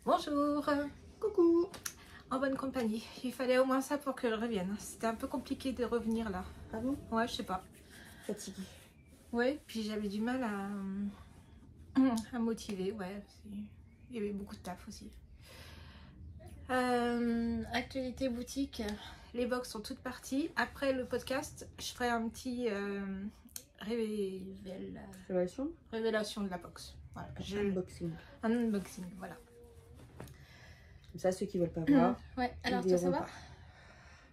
Bonjour. Coucou. En bonne compagnie. Il fallait au moins ça pour que je revienne. C'était un peu compliqué de revenir là. Ah bon? Ouais, je sais pas. Fatiguée. Ouais, puis j'avais du mal à motiver. Ouais, il y avait beaucoup de taf aussi. Actualité boutique. Les box sont toutes parties. Après le podcast, je ferai un petit révélation de la box. Voilà. Unboxing. Un unboxing, voilà. Comme ça, ceux qui veulent pas voir. Ouais, alors ils toi ça verront va? pas.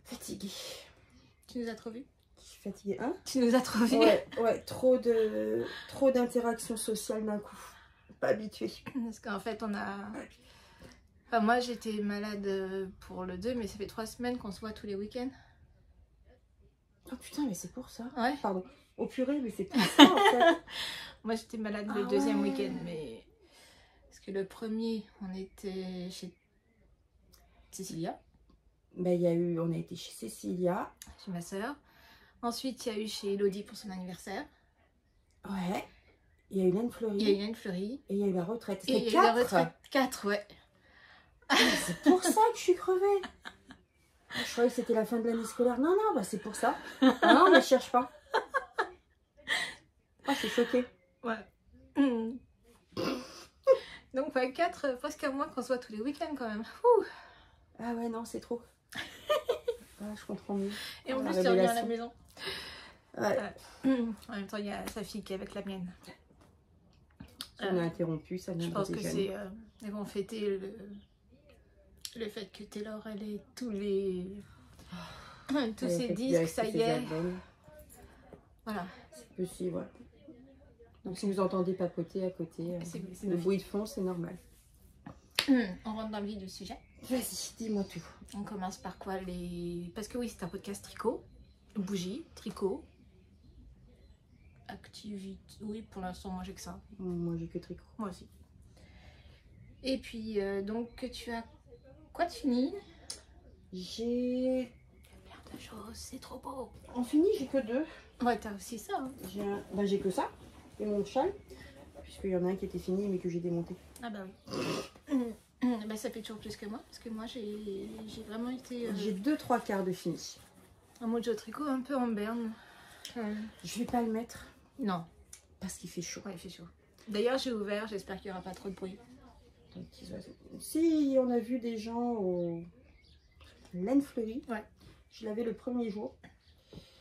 Fatiguée. Tu nous as trop vus? Je suis fatiguée, hein? Tu nous as trop vus? Ouais, trop d'interactions sociales d'un coup. Pas habituée. Parce qu'en fait on a... Enfin, moi j'étais malade pour le 2, mais ça fait 3 semaines qu'on se voit tous les week-ends. Oh putain, mais c'est pour ça. Ouais. Pardon. Au purée, mais c'est pour ça en fait. Moi j'étais malade le deuxième week-end, mais... Parce que le premier, on était chez Cécilia. Ben, on a été chez Cécilia. Chez ma soeur. Ensuite, il y a eu chez Elodie pour son anniversaire. Ouais. Il y a eu Anne-Fleury. Il y a eu Anne-Fleury. Et il y a eu la retraite. Et il y a eu la retraite. 4, ouais. C'est pour ça que je suis crevée. Je croyais que c'était la fin de l'année scolaire. Non, bah c'est pour ça. Ah non, mais je cherche pas. Ah, je suis choquée. Ouais. Donc, ouais, 4, presque un mois qu'on se voit tous les week-ends quand même. Ouh. Ah ouais, non, c'est trop. Ah, je comprends mieux. Et en La plus, tu reviens à la révélation. maison. Ouais. En même temps, il y a sa fille qui est avec la mienne. On a interrompu, ça vient Je de pense que déjeuner. c'est... Ils vont fêter le fait que Taylor, elle ait tous ses disques, ça y est. Voilà. C'est possible, ouais. Donc si vous entendez papoter à côté, C'est le bruit de fond, c'est normal. On rentre dans le vif du sujet. Vas-y, dis-moi tout. On commence par quoi Parce que oui, c'est un podcast tricot, bougie, tricot, activité. Oui, pour l'instant, moi j'ai que ça. Moi, j'ai que tricot. Moi aussi. Et puis, donc, tu as quoi de fini? J'ai... Plein de choses, c'est trop beau. En fini, j'ai que 2. Ouais, t'as aussi ça. Hein. J'ai que ça. Et mon châle. Puisqu'il y en a un qui était fini, mais que j'ai démonté. Ah bah oui. Bah, ça fait toujours plus que moi, parce que moi j'ai vraiment été... J'ai 2-3 quarts de fini. Un mojo tricot un peu en berne. Je vais pas le mettre. Non. Parce qu'il fait chaud. Ouais, il fait chaud. D'ailleurs, j'ai ouvert, j'espère qu'il n'y aura pas trop de bruit. Si on a vu des gens au Laine Fleurie, ouais. Je l'avais le premier jour.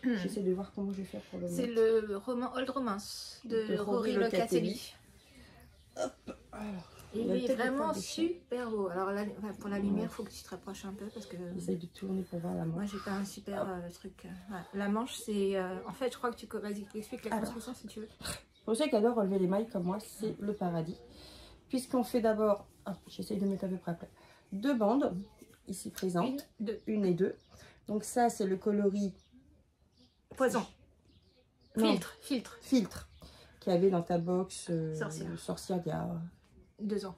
J'essaie de voir comment je vais faire pour le mettre. C'est le roman Old Romance de Rory Locatelli. Hop, alors. Il est vraiment super beau. Alors là, pour la lumière, il faut que tu te rapproches un peu parce que... J'essaie de tourner pour voir la manche. Moi, j'ai pas un super truc. Ouais. La manche, c'est... En fait, je crois que tu... Vas-y, explique la construction si tu veux. Pour ceux qui adorent relever les mailles comme moi, c'est le paradis. Puisqu'on fait d'abord... J'essaie de mettre à peu près à plat. 2 bandes, ici présentes. Une et deux. Donc ça, c'est le coloris... Poison. Filtre. Qu'il y avait dans ta box sorcière il y a... 2 ans.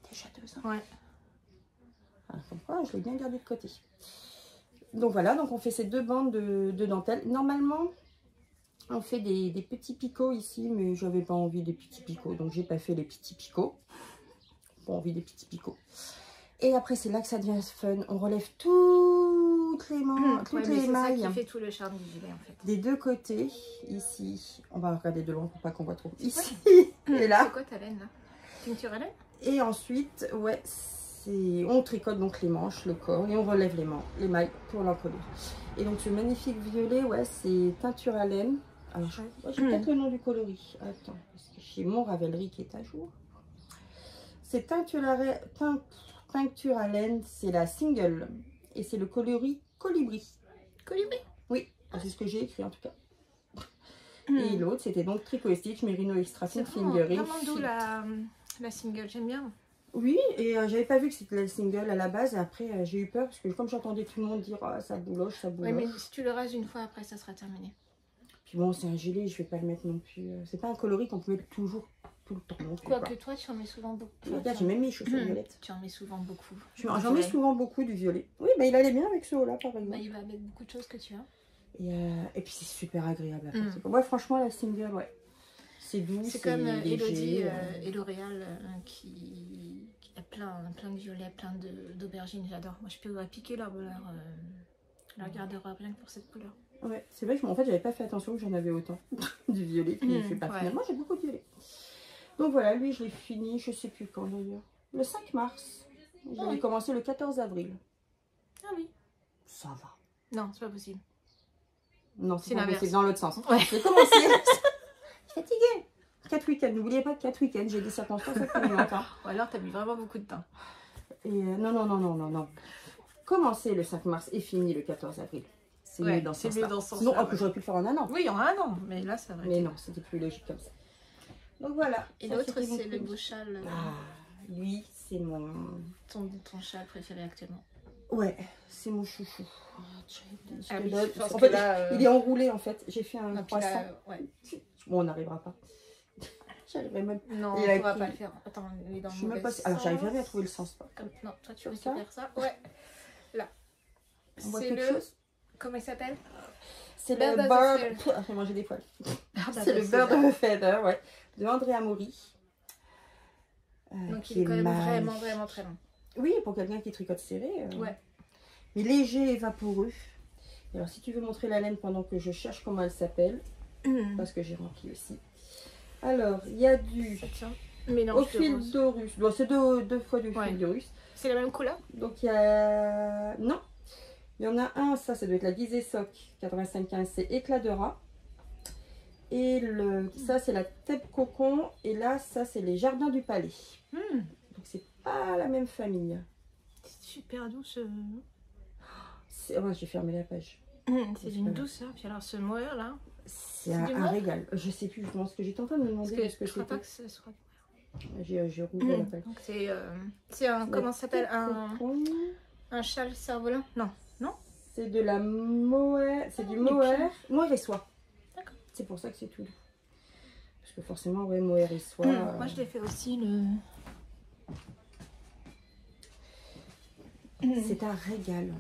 Déjà 2 ans. Ouais. Comme quoi, je l'ai bien gardé de côté. Donc voilà, donc on fait ces 2 bandes de dentelle. Normalement, on fait des petits picots ici, mais j'avais pas envie des petits picots, donc j'ai pas fait les petits picots. Pas envie des petits picots. Et après, c'est là que ça devient fun. On relève toutes les mailles. C'est ça qui fait tout le charme du gilet en fait. Des 2 côtés, ici. On va regarder de loin pour pas qu'on voit trop. Ici et là. C'est quoi ta laine là? Tinture à laine? Et ensuite, ouais, on tricote donc les manches, le corps, et on relève les mailles pour l'encoller. Et donc ce magnifique violet, ouais, c'est teinture à laine. Alors, j'ai peut-être le nom du coloris. Attends, parce que chez mon Ravelry qui est à jour. C'est teinture à laine, c'est la single. Et c'est le coloris colibri. Colibri? Oui, c'est ce que j'ai écrit en tout cas. Et l'autre, c'était donc Tricot Stitch Merino Extra Fingering. Vraiment d'où la single, j'aime bien. Oui, et j'avais pas vu que c'était la single à la base. Et après, j'ai eu peur parce que comme j'entendais tout le monde dire ça bouloche, ça bouloche. Oui, mais si tu le rases une fois, après, ça sera terminé. Puis bon, c'est un gilet, je vais pas le mettre non plus. C'est pas un coloris qu'on peut mettre toujours, tout le temps. Quoique toi, tu en mets souvent beaucoup. Regarde, j'ai même mis les chaussures violettes. Tu en mets souvent beaucoup. J'en mets souvent beaucoup du violet. Oui, bah il allait bien avec ce haut-là, par exemple. Bah, il va avec beaucoup de choses que tu as. Et puis c'est super agréable à faire. Ouais, franchement, la single, ouais. C'est doux, c'est comme Elodie et L'Oréal qui plein de violets, plein d'aubergines, j'adore. Moi je peux piquer leur garde-robe rien que pour cette couleur. Ouais, c'est vrai que en fait j'avais pas fait attention que j'en avais autant du violet, puis je sais pas, finalement j'ai beaucoup de violet. Donc voilà, lui je l'ai fini, je sais plus quand d'ailleurs. Le 5 mars. J'avais commencé le 14 avril. Ah oui. Ça va. Non, c'est pas possible. Non, c'est l'inverse. C'est dans l'autre sens. Ouais. J'ai commencé. Je suis fatiguée. 4 week-ends, n'oubliez pas 4 week-ends, j'ai des circonstances atténuantes. Ou alors t'as mis vraiment beaucoup de temps. Et non. Commencer le 5 mars et fini le 14 avril. C'est mieux dans ce sens. Sinon, j'aurais pu le faire en un an. Oui, en un an, mais là ça va. Mais non, c'était plus logique comme ça. Donc voilà. Et l'autre, c'est le beau châle. Lui, c'est mon... Ton châle préféré actuellement. Ouais, c'est mon chouchou. Oui, en fait, là, il est enroulé en fait. J'ai fait un croissant. Là, ouais. Bon, on n'arrivera pas. J'arriverai même. Non, on ne pourra pas le faire. Attends, il est dans le mauvais sens. Alors, j'arrive jamais à trouver le sens. Comme... Non, toi tu récupères ça. Ouais. Là. On voit quelque chose. Comment il s'appelle? C'est le Bird. J'ai mangé des poils. C'est le Bird of a Feather, ouais, de Andrea Mori. Donc il est quand même vraiment très long. Oui, pour quelqu'un qui tricote serré. Ouais. Mais léger et vaporeux. Alors si tu veux montrer la laine pendant que je cherche comment elle s'appelle, parce que j'ai rempli aussi. Alors, il y a du Ophildorus. Bon, c'est deux fois du Ophildorus. C'est la même couleur? Donc il y a... Non. Il y en a un, ça doit être la Gizeh Sock 8515, c'est éclat de rat. Et ça, c'est la Thèbes Cocon. Et là, ça, c'est les Jardins du Palais. Donc, c'est pas la même famille. C'est super douce. Ouais, j'ai fermé la page. C'est d'une douceur. Puis alors, ce mohair là, c'est un régal. Je sais plus, je pense que j'étais en train de me demander ce que je crois c'était. pas que ce soit du mohair. J'ai rouvert la page. Donc, c'est un. Comment ça s'appelle? Un châle cerf-volant? Non. Non? C'est de la mohair. C'est du mohair. Mohair et soie. D'accord. C'est pour ça que c'est tout doux. Parce que forcément, ouais, mohair et soie. Moi, je l'ai fait aussi le. C'est un régal.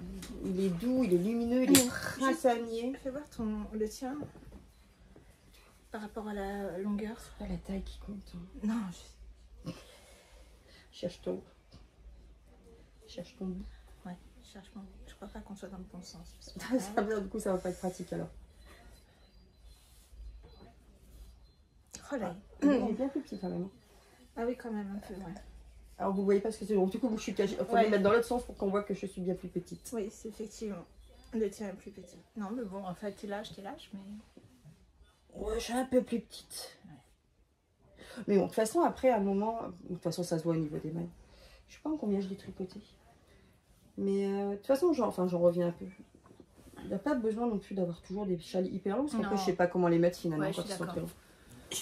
Il est doux, il est lumineux, il est printanier. Fais voir le tien par rapport à la longueur. C'est pas la taille qui compte. Non. Cherche ton bout. Ouais, cherche mon bout. Je crois pas qu'on soit dans le bon sens. Ça veut dire, du coup, ça va pas être pratique alors. Oh là. Il est bien plus petit quand même. Ah oui, quand même, un peu, ouais. Alors vous voyez pas ce que c'est. Donc, du coup, je suis cachée. Il faut le mettre dans l'autre sens pour qu'on voit que je suis bien plus petite. Oui, c'est effectivement. Le tien est plus petit. Non, mais bon, en fait, t'es lâche, mais. Ouais, je suis un peu plus petite. Ouais. Mais bon, de toute façon, après, à un moment. De toute façon, ça se voit au niveau des mailles. Je sais pas en combien je l'ai tricoté. Mais de toute façon, j'en reviens un peu. Il n'y a pas besoin non plus d'avoir toujours des châles hyper longs. Parce qu'après, je sais pas comment les mettre finalement quand ils sont très longs.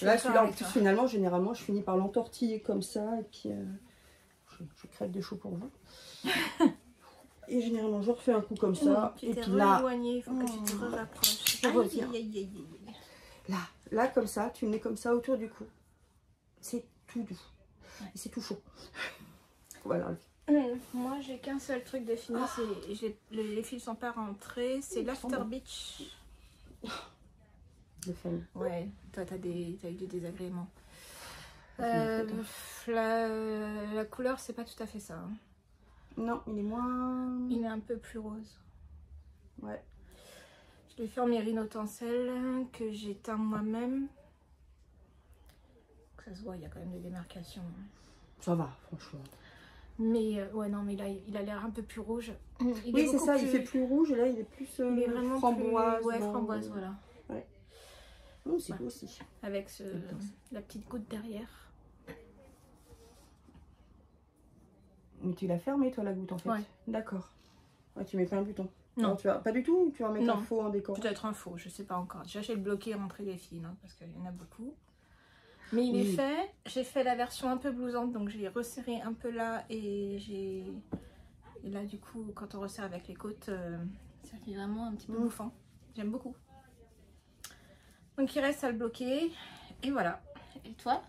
Là, celui-là, en plus, finalement, généralement, je finis par l'entortiller comme ça. Et puis, je crève de chaud pour vous. Et généralement, je refais un coup comme ça. Tu et t'es puis là, éloigné, il faut que tu te rapproches. Je reviens. Là, comme ça, tu le mets comme ça autour du cou. C'est tout doux. Ouais. Et c'est tout chaud. Voilà. Moi, j'ai qu'un seul truc défini, c'est les fils sont pas rentrés. C'est l'After Beach. De famille. Ouais, toi, t'as eu des désagréments. La couleur, c'est pas tout à fait ça. Hein. Non, il est moins... Il est un peu plus rose. Ouais. Je l'ai fait en mérinotencelle que j'ai teint moi-même. Ça se voit, il y a quand même des démarcations. Ça va, franchement. Mais ouais, non, mais là, il a l'air un peu plus rouge. Oui, c'est ça, il fait plus rouge et là, il est plus il est vraiment framboise. Plus... Ouais, framboise, voilà. Ouais. Oh, c'est beau aussi. Avec la petite goutte derrière. Mais tu l'as fermé, toi, la goutte, en fait. Ouais. D'accord. Ouais, tu mets pas un bouton. Non. Alors, tu vas... Pas du tout, tu vas mettre un faux en décor. Peut-être un faux, je sais pas encore. Déjà, j'ai bloqué rentrer des fils, hein, parce qu'il y en a beaucoup. Mais il est fait. J'ai fait la version un peu blousante, donc j'ai resserré un peu là. Et là, du coup, quand on resserre avec les côtes, ça fait vraiment un petit peu bouffant. J'aime beaucoup. Donc, il reste à le bloquer. Et voilà. Et toi?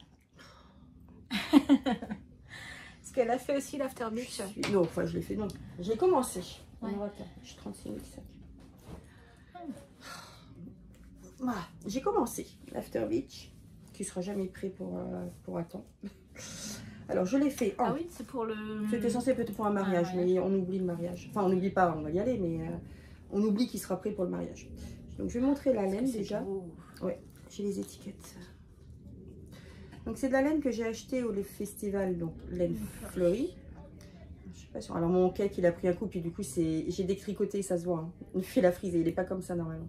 Parce qu'elle a fait aussi l'After Beach. Non, enfin, je l'ai fait, non. J'ai commencé. Ouais. J'ai 36 000 sacs. Voilà, j'ai commencé l'After Beach, qui sera jamais prêt pour attendre. Alors, je l'ai fait en... Ah oui, c'est pour le... C'était censé peut-être pour un mariage, Ah, ouais. mais on oublie le mariage. Enfin, on n'oublie pas, on va y aller, mais on oublie qu'il sera prêt pour le mariage. Donc, je vais montrer la laine déjà. Ouais, j'ai les étiquettes. Donc, c'est de la laine que j'ai achetée au festival, donc laine fleurie. Je sais pas si... Alors, mon cake, il a pris un coup, puis du coup, j'ai détricoté, ça se voit. Hein. Il fait la frisée, il n'est pas comme ça normalement.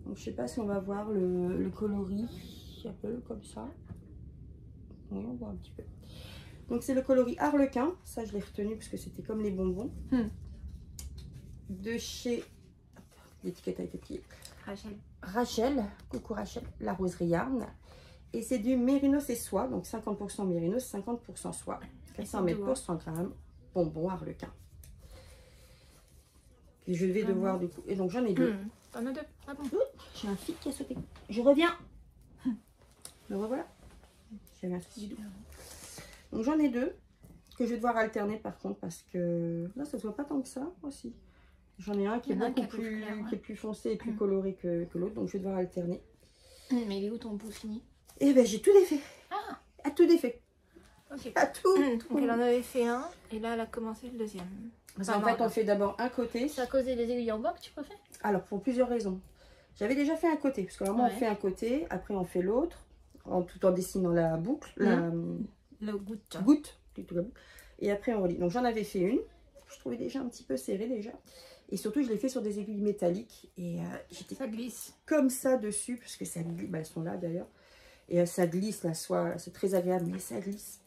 Donc, je sais pas si on va voir le coloris, un peu comme ça. Oui, on voit un petit peu. Donc, c'est le coloris Harlequin. Ça, je l'ai retenu parce que c'était comme les bonbons. De chez... L'étiquette a été pliée. Rachel. Coucou Rachel. La Roseraie Yarn. Et c'est du mérinos et soie. Donc, 50% mérinos, 50% soie. 400 ml pour 100 grammes. Bonbons Harlequin. Et je vais devoir du coup... Et donc, j'en ai deux. T'en as deux. Ah bon. J'ai un fil qui a sauté. Je reviens. Le revoilà. J'avais un fil. Donc j'en ai deux que je vais devoir alterner par contre parce que là ça se voit pas tant que ça aussi. J'en ai un qui est beaucoup plus, clair, ouais. Qui est plus foncé et plus coloré que l'autre, donc je vais devoir alterner. Mais il est où ton bout fini? Eh ben j'ai tout défait. Ah, à tout défait. Ok. À tout. Donc elle en avait fait un et là elle a commencé le deuxième. Parce qu'en fait on fait d'abord un côté. C'est à cause des aiguilles en bois que tu refais? Alors pour plusieurs raisons. J'avais déjà fait un côté parce que vraiment on fait un côté, après on fait l'autre, tout en dessinant la boucle, la goutte. Et après on relie. Donc j'en avais fait une. Je trouvais déjà un petit peu serré déjà. Et surtout je l'ai fait sur des aiguilles métalliques. Et j'étais ça glisse. Comme ça dessus. Parce que ça glisse. Bah, elles sont là d'ailleurs. Et ça glisse la soie. C'est très agréable mais ça glisse.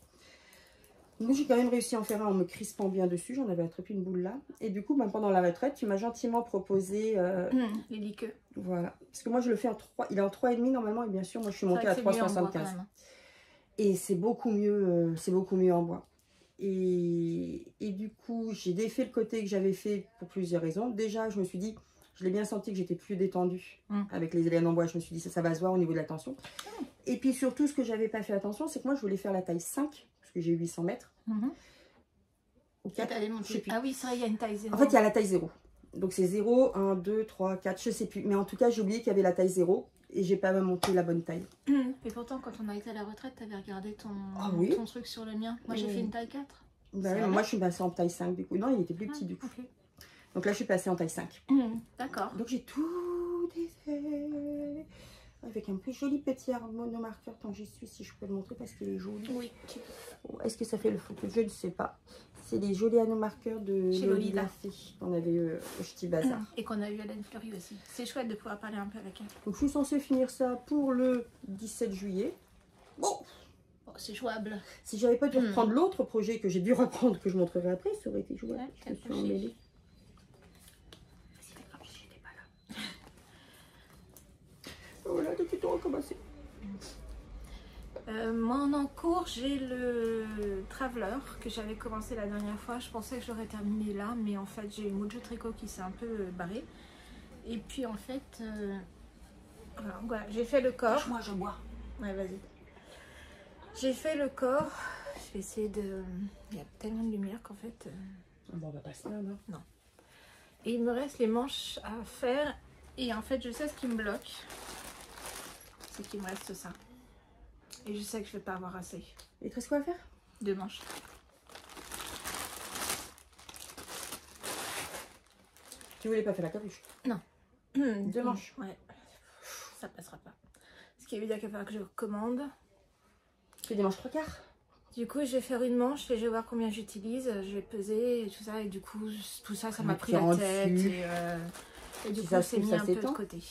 Donc j'ai quand même réussi à en faire un en me crispant bien dessus. J'en avais attrapé une boule là. Et du coup pendant la retraite tu m'as gentiment proposé... les liqueux. Voilà. Parce que moi je le fais en 3. Il est en 3,5 normalement. Et bien sûr moi je suis montée à 3,75. Et c'est beaucoup mieux en bois. Et du coup, j'ai défait le côté que j'avais fait pour plusieurs raisons. Déjà, je me suis dit, je l'ai bien senti que j'étais plus détendue avec les laines en bois. Je me suis dit, ça va se voir au niveau de la tension. Et puis surtout, ce que j'avais pas fait attention, c'est que moi, je voulais faire la taille 5, parce que j'ai 800 mètres. Ou 4, je sais plus. Ah oui, c'est vrai, il y a une taille 0. En fait, il y a la taille 0. Donc c'est 0, 1, 2, 3, 4, je sais plus. Mais en tout cas, j'ai oublié qu'il y avait la taille 0. Et j'ai pas monté la bonne taille. Et pourtant, quand on a été à la retraite, t'avais regardé ton truc sur le mien. Moi, j'ai fait une taille 4. Bah oui, moi, je suis passée en taille 5 du coup. Non, il était plus petit du coup. Okay. Donc là, je suis passée en taille 5. D'accord. Donc j'ai tout défait. Avec un plus joli petit monomarqueur. Tant que j'y suis, si je peux le montrer parce qu'il est joli. Oui. Est-ce que ça fait le photo? Je ne sais pas. C'est les jolis monomarqueurs de Lolita qu'on avait eu au Ch'ti Bazar. Et qu'on a eu à laine fleurie aussi. C'est chouette de pouvoir parler un peu avec elle. Donc je suis censée finir ça pour le 17 juillet. Bon, c'est jouable. Si j'avais pas dû reprendre l'autre projet que j'ai dû reprendre, que je montrerai après, ça aurait été jouable. Je me suis emmêlée. C'est pas grave, j'étais pas là. Voilà, depuis tout recommencer. Moi en cours j'ai le Traveler que j'avais commencé la dernière fois. Je pensais que j'aurais terminé là, mais en fait j'ai eu Mojo Tricot qui s'est un peu barré. Et puis en fait voilà, j'ai fait le corps. Moi je bois. Ouais, vas-y. J'ai fait le corps. Je vais essayer de... Il y a tellement de lumière qu'en fait... Bon, on va passer là, non? Non. Et il me reste les manches à faire. Et en fait je sais ce qui me bloque. C'est qu'il me reste ça. Et je sais que je vais pas avoir assez. Il te reste quoi à faire? 2 manches. Tu voulais pas faire la capuche? Non. 2 manches? Ouais. Ça passera pas. Ce qui veut dire qu'il va falloir que je recommande. Tu fais des manches 3/4? Du coup, je vais faire une manche et je vais voir combien j'utilise. Je vais peser et tout ça. Et du coup, tout ça, ça m'a pris la tête. Et du coup, c'est mis un peu de côté.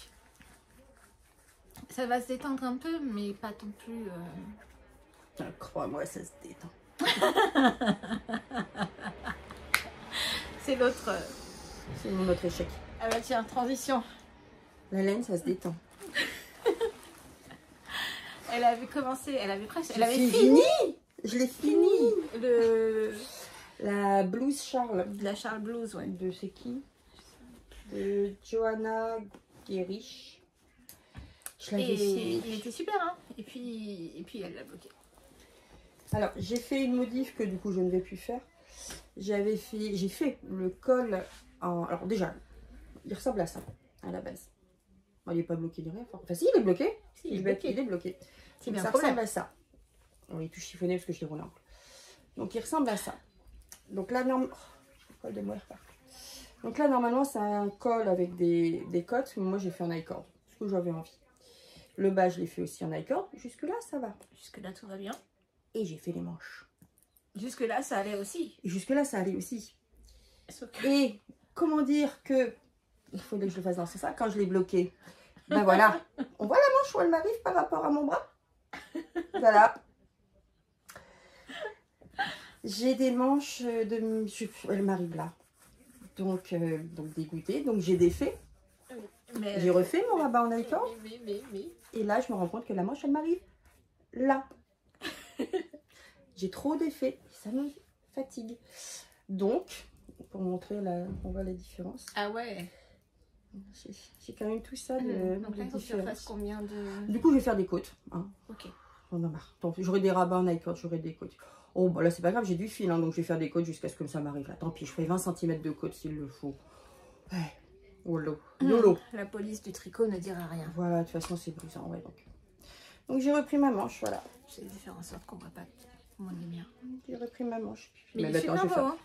Ça va se détendre un peu, mais pas non plus... Crois-moi, ça se détend. C'est l'autre... C'est mon autre échec. Ah bah tiens, transition. La laine, ça se détend. Elle avait commencé, elle avait presque... Elle avait fini. Je l'ai fini. La blouse Charles. La Charles blouse, ouais. De c'est qui? De Johanna Guérich. Et il était super, hein. Et puis elle l'a bloqué. Alors, j'ai fait une modif que du coup je ne vais plus faire. J'ai fait le col en... Alors déjà, il ressemble à ça, à la base. Bon, il n'est pas bloqué ni rien. Enfin, si, il est bloqué. Si, il est bloqué. C'est bien ça ressemble à ça. On est tout chiffonné parce que je l'ai roulé en cours. Donc il ressemble à ça. Donc là, col de mohair partout. Donc là, normalement, c'est un col avec des cottes. Moi, j'ai fait en I-cord, parce que j'avais envie. Le bas, je l'ai fait aussi en I-cord. Jusque-là, ça va. Jusque-là, tout va bien. Et j'ai fait les manches. Jusque-là, ça allait aussi. Et jusque-là, ça allait aussi. Que... Et comment dire que... Il fallait que je le fasse dans ce sens. Quand je l'ai bloqué, ben voilà. On voit la manche où elle m'arrive par rapport à mon bras. Voilà. J'ai des manches de... Elle m'arrive là. Donc dégoûtée. Donc j'ai défait. J'ai refait mon rabat en I-cord. Et là, je me rends compte que la manche, elle m'arrive là. J'ai trop d'effets. Ça me fatigue. Donc, pour montrer, là, on voit la différence. Ah ouais. J'ai quand même tout ça donc là, il faut que tu fasses combien de... Du coup, je vais faire des côtes. Hein. Ok. On en a marre. J'aurai des rabats en I-cord, j'aurai des côtes. Oh, bah là, c'est pas grave, j'ai du fil. Hein, donc, je vais faire des côtes jusqu'à ce que ça m'arrive là. Tant pis, je ferai 20 cm de côtes s'il le faut. Ouais. YOLO. YOLO. La police du tricot ne dira rien. Voilà, de toute façon, c'est blouson. Ouais, donc j'ai repris ma manche, voilà. J'ai dû faire en sorte qu'on voit pas moins de lumière. J'ai repris ma manche. Mais il est super beau, hein.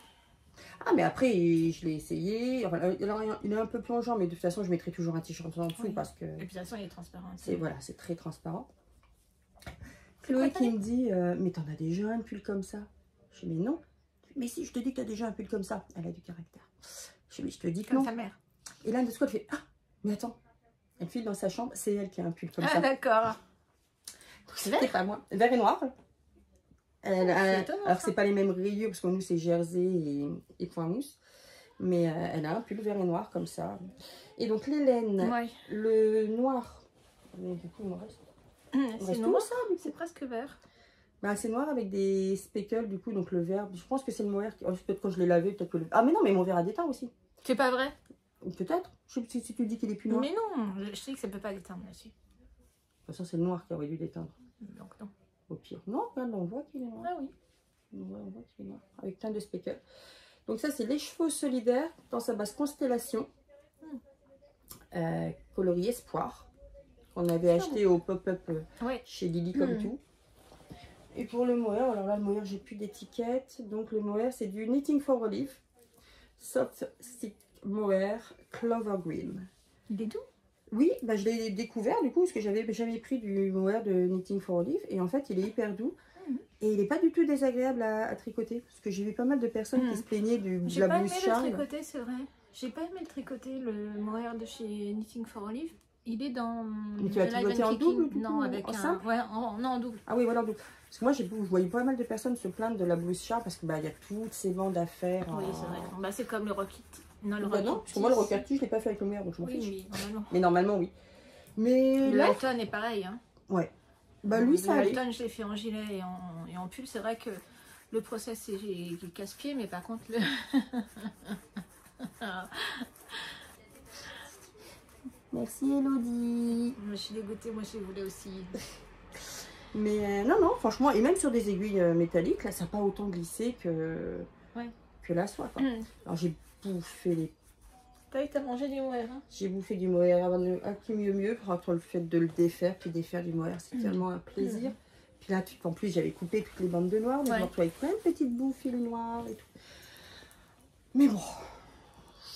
Ah, mais après, je l'ai essayé. Enfin, il est un peu plongeant, mais de toute façon, je mettrai toujours un t-shirt en dessous parce que... Et puis de toute façon, il est transparent. Voilà, c'est très transparent. Chloé qui me dit, mais t'en as déjà un pull comme ça? Je dis, mais non. Mais si, je te dis que t'as déjà un pull comme ça. Elle a du caractère. Je dis, mais je te dis que comme non. Sa mère. Et là, de ce coup, elle fait, ah, mais attends. Elle file dans sa chambre, c'est elle qui a un pull comme ça. Ah, d'accord. C'était pas moi. Vert et noir. Alors, c'est pas les mêmes rayures, parce que nous, c'est jersey et point mousse. Mais elle a un pull vert et noir comme ça. Et donc, les laines, le noir. Mais du coup, il me reste. C'est noir, ça, c'est presque vert. Bah, c'est noir avec des speckles, du coup, donc le vert. Je pense que c'est le mohair. Oh, peut-être quand je l'ai lavé, peut-être que le... Ah, mais non, mais mon vert a déteint aussi. C'est pas vrai? Ou peut-être. Si tu dis qu'il est plus noir. Mais non, je sais que ça peut pas déteindre là-dessus. De toute façon, c'est le noir qui aurait dû déteindre. Donc, non. Au pire. Non, regarde, on voit qu'il est noir. Ah oui. On voit qu'il est noir. Avec plein de speckles. Donc, ça, c'est les chevaux solidaires dans sa base constellation. Coloris Espoir. Qu'on avait acheté au pop-up chez Lily comme tout. Et pour le mohair, alors là, le mohair, j'ai plus d'étiquette. Donc, le mohair, c'est du Knitting for Olive. Soft Stick Mohair Clover Green. Il est doux? Oui, bah, je l'ai découvert du coup, parce que j'avais jamais pris du mohair de Knitting for Olive. Et en fait, il est hyper doux. Et il n'est pas du tout désagréable à tricoter. Parce que j'ai vu pas mal de personnes qui se plaignaient de la blouse Charles. J'ai pas aimé le tricoter, c'est vrai. J'ai pas aimé le tricoter, le mohair de chez Knitting for Olive. Il est dans... Mais tu vas tricoter en double ou non, avec simple? Ouais, en double. Ah oui, voilà, en double. Parce que moi, je voyais pas mal de personnes se plaindre de la blouse Charles parce qu'il y a toutes ces bandes à faire. Oui, c'est vrai. Bah, c'est comme le Rocket. Non, le Rocket. Parce que moi, le Rocket, je l'ai pas fait avec le mohair, donc je m'en fiche. Oui, normalement. Mais normalement, oui. Mais le Halton est pareil. Hein. Ouais. Bah, lui, ça allait. Le Halton, je l'ai fait en gilet et en pull. C'est vrai que le process est casse-pied, mais par contre, le... Merci Elodie. Je suis dégoûtée, moi je voulais aussi. Mais non, franchement, et même sur des aiguilles métalliques, là, ça n'a pas autant glissé que la soie. Quoi. Alors j'ai bouffé les... T'as mangé du mohair, hein? J'ai bouffé du mohair avant de... mieux, entre le fait de le défaire, puis défaire du mohair, c'est tellement un plaisir. Puis là, en plus, j'avais coupé toutes les bandes de noir, donc je me retrouve avec plein de petites bouffées noires et tout. Mais bon...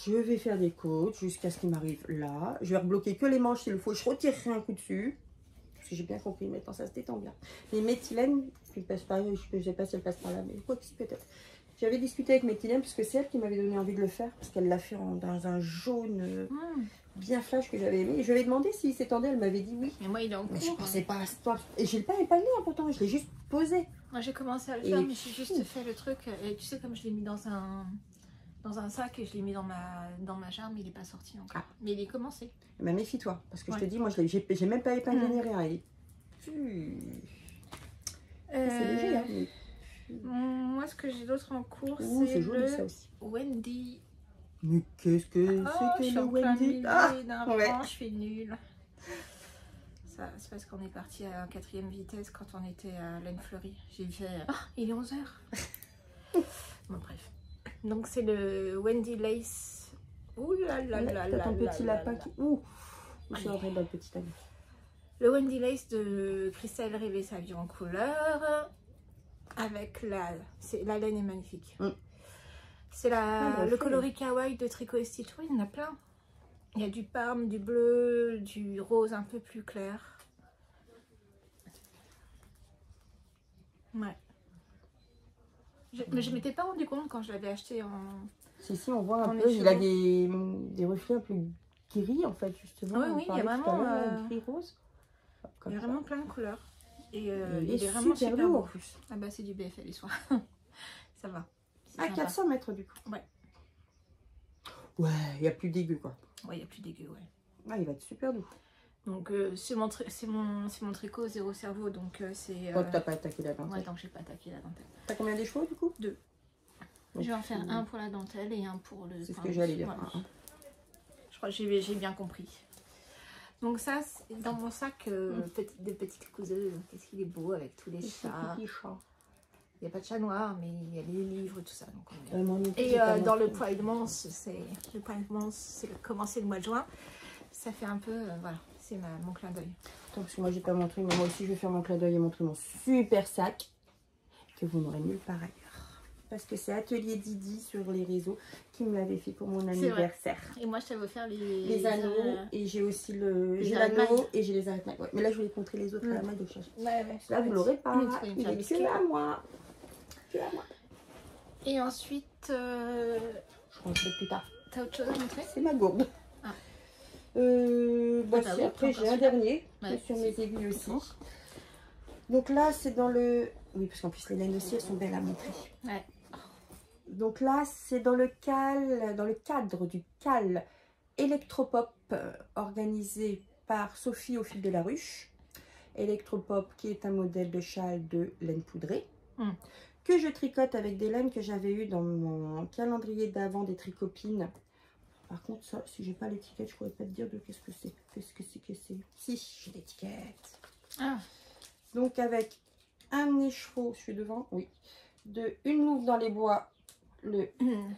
Je vais faire des côtes jusqu'à ce qu'il m'arrive là. Je vais rebloquer que les manches s'il le faut. Je retirerai un coup dessus. Parce que j'ai bien compris. Maintenant, ça se détend bien. Les méthylènes, je ne passe pas. Je ne sais pas si elle passe par là. Mais quoi que si, peut-être. J'avais discuté avec méthylène parce que c'est elle qui m'avait donné envie de le faire. Parce qu'elle l'a fait dans un jaune bien flash que j'avais aimé. Et je lui ai demandé s'il s'étendait. Elle m'avait dit oui. Mais moi, il est en cours. Mais je pensais pas à ça. Et je l'ai pas épinglé pourtant. Je l'ai juste posé. Moi, j'ai commencé à le faire. Mais j'ai juste fait le truc. Et tu sais, comme je l'ai mis dans un sac et je l'ai mis dans ma jarre, mais il n'est pas sorti encore. Mais il est commencé. Mais méfie-toi, parce que je te dis, moi, j'ai même pas épinglé ni rien. C'est léger, hein. Moi, ce que j'ai d'autre en cours, c'est le ça aussi. Wendy. Mais qu'est-ce que c'est que le Wendy? Je suis nulle. Ça, c'est parce qu'on est parti à 4e vitesse quand on était à Laine Fleurie. J'ai fait... il est 11 h. Bon, bref. Donc c'est le Wendy Lace. Ouh là là là là. Ton petit lapin qui... Ouh, je suis rentrée dans le petit ami. Le Wendy Lace de Christelle Rivet Savio en couleur. avec la laine est magnifique. C'est le coloris kawaii de Tricot et Stitch. Oui, il y en a plein. Il y a du parme, du bleu, du rose un peu plus clair. Ouais. Mais je m'étais pas rendu compte quand je l'avais acheté en... Si, on voit un peu, il a des reflets un peu gris en fait, justement. Oui, il y a vraiment... gris rose. Il y a vraiment plein de couleurs. Et il est vraiment super beau en plus. Ah bah c'est du BFL les soins. Ça va. À 400 mètres du coup. Ouais. Ouais, il n'y a plus dégueu quoi. Ouais, il n'y a plus dégueu, ouais. Ah, il va être super doux. Donc c'est mon tricot zéro cerveau, donc c'est... Tant que t'as pas attaqué la dentelle. Ouais, tant que j'ai pas attaqué la dentelle. T'as combien des chevaux du coup? 2. Je vais en faire un pour la dentelle et un pour le... C'est ce que j'allais dire. Voilà. Je crois que j'ai bien compris. Donc ça, c'est dans mon sac de petites couseuses. Qu'est-ce qu'il est beau avec tous les chats. Il n'y a pas de chat noir, mais il y a les livres, tout ça. Donc, et dans le Pride Month, c'est commencé le mois de juin. Ça fait un peu, voilà, c'est mon clin d'œil. Parce que moi, j'ai pas montré, mais moi aussi, je vais faire mon clin d'œil et montrer mon super sac que vous n'aurez nulle part ailleurs. Parce que c'est Atelier Didi sur les réseaux qui me l'avait fait pour mon anniversaire. Et moi, je t'avais offert les anneaux et j'ai aussi l'anneau et j'ai les arêtes mailles. Ouais, mais là, je voulais te montrer les autres à la maille de chercher. Là, vous l'aurez pas. Il est que à moi. Et ensuite, je rentrerai plus tard. T'as autre chose à montrer? C'est ma gourde. Ah. Voici, après j'ai un dernier sur mes aiguilles aussi. Donc là c'est dans le... Oui, parce qu'en plus les laines aussi elles sont belles à montrer. Ouais. Donc là c'est dans le cadre du CAL Electropop organisé par Sophie au fil de la ruche. Electropop qui est un modèle de châle de laine poudrée. Que je tricote avec des laines que j'avais eu dans mon calendrier d'avant des tricopines. Par contre, ça, si j'ai pas l'étiquette, je pourrais pas te dire de qu'est-ce que c'est. Qu'est-ce que c'est? Si, j'ai l'étiquette. Ah. Donc avec un écheveau, je suis devant, oui. De une louve dans les bois, le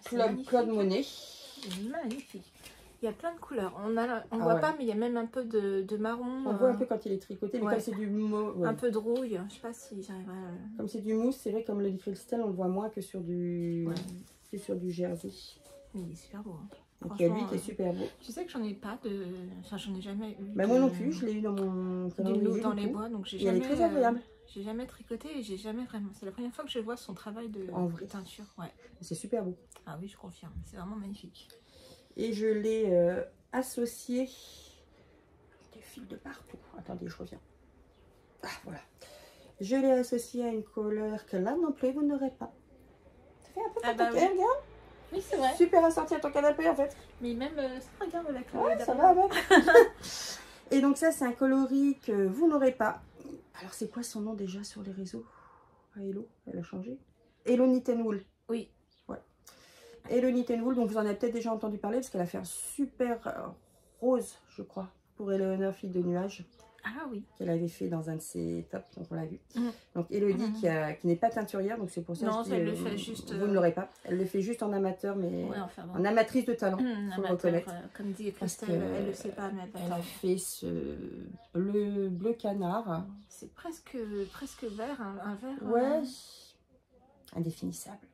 Club Claude Monet. Magnifique. Il y a plein de couleurs. On voit pas, mais il y a même un peu de marron. On voit un peu quand il est tricoté, mais comme c'est du mauve. Un peu de rouille. Je sais pas si j'arriverai à... Comme c'est du mousse, c'est vrai, comme le Freestyle, on le voit moins que sur du, jersey. Il est super beau. Hein. Donc il y a lui qui est super beau. Tu sais que j'en ai pas de... Enfin, j'en ai jamais eu. Bah, moi non plus, je l'ai eu dans mon calendrier. Dans les bois, donc j'ai jamais... Elle est très agréable. J'ai jamais tricoté et j'ai jamais vraiment... C'est la première fois que je vois son travail de teinture. Ouais. C'est super beau. Ah oui, je confirme. C'est vraiment magnifique. Et je l'ai associé... Des fils de partout. Attendez, je reviens. Ah, voilà. Je l'ai associé à une couleur que là non plus, vous n'aurez pas. Ça fait un peu regarde. Oui, c'est vrai. Super assorti à ton canapé en fait. Mais même ça, regarde avec la... Ouais, ça va avec. Et donc ça, c'est un coloris que vous n'aurez pas. Alors, c'est quoi son nom déjà sur les réseaux? Hello, elle a changé. Hello Knit and Wool. Oui. Ouais. Hello Knit and Wool, donc vous en avez peut-être déjà entendu parler parce qu'elle a fait un super rose, je crois, pour Eleonore Fille de Nuages. Ah oui. Qu'elle avait fait dans un de ses tops, donc on l'a vu. Donc Elodie qui n'est pas teinturière, donc c'est pour ça que elle le fait juste... vous ne l'aurez pas. Elle le fait juste en amateur, mais enfin, en amatrice de talent, il faut le reconnaître. Comme dit Christelle, elle ne le sait pas, mais elle a fait ce bleu canard. C'est presque vert, un vert... Ouais, indéfinissable.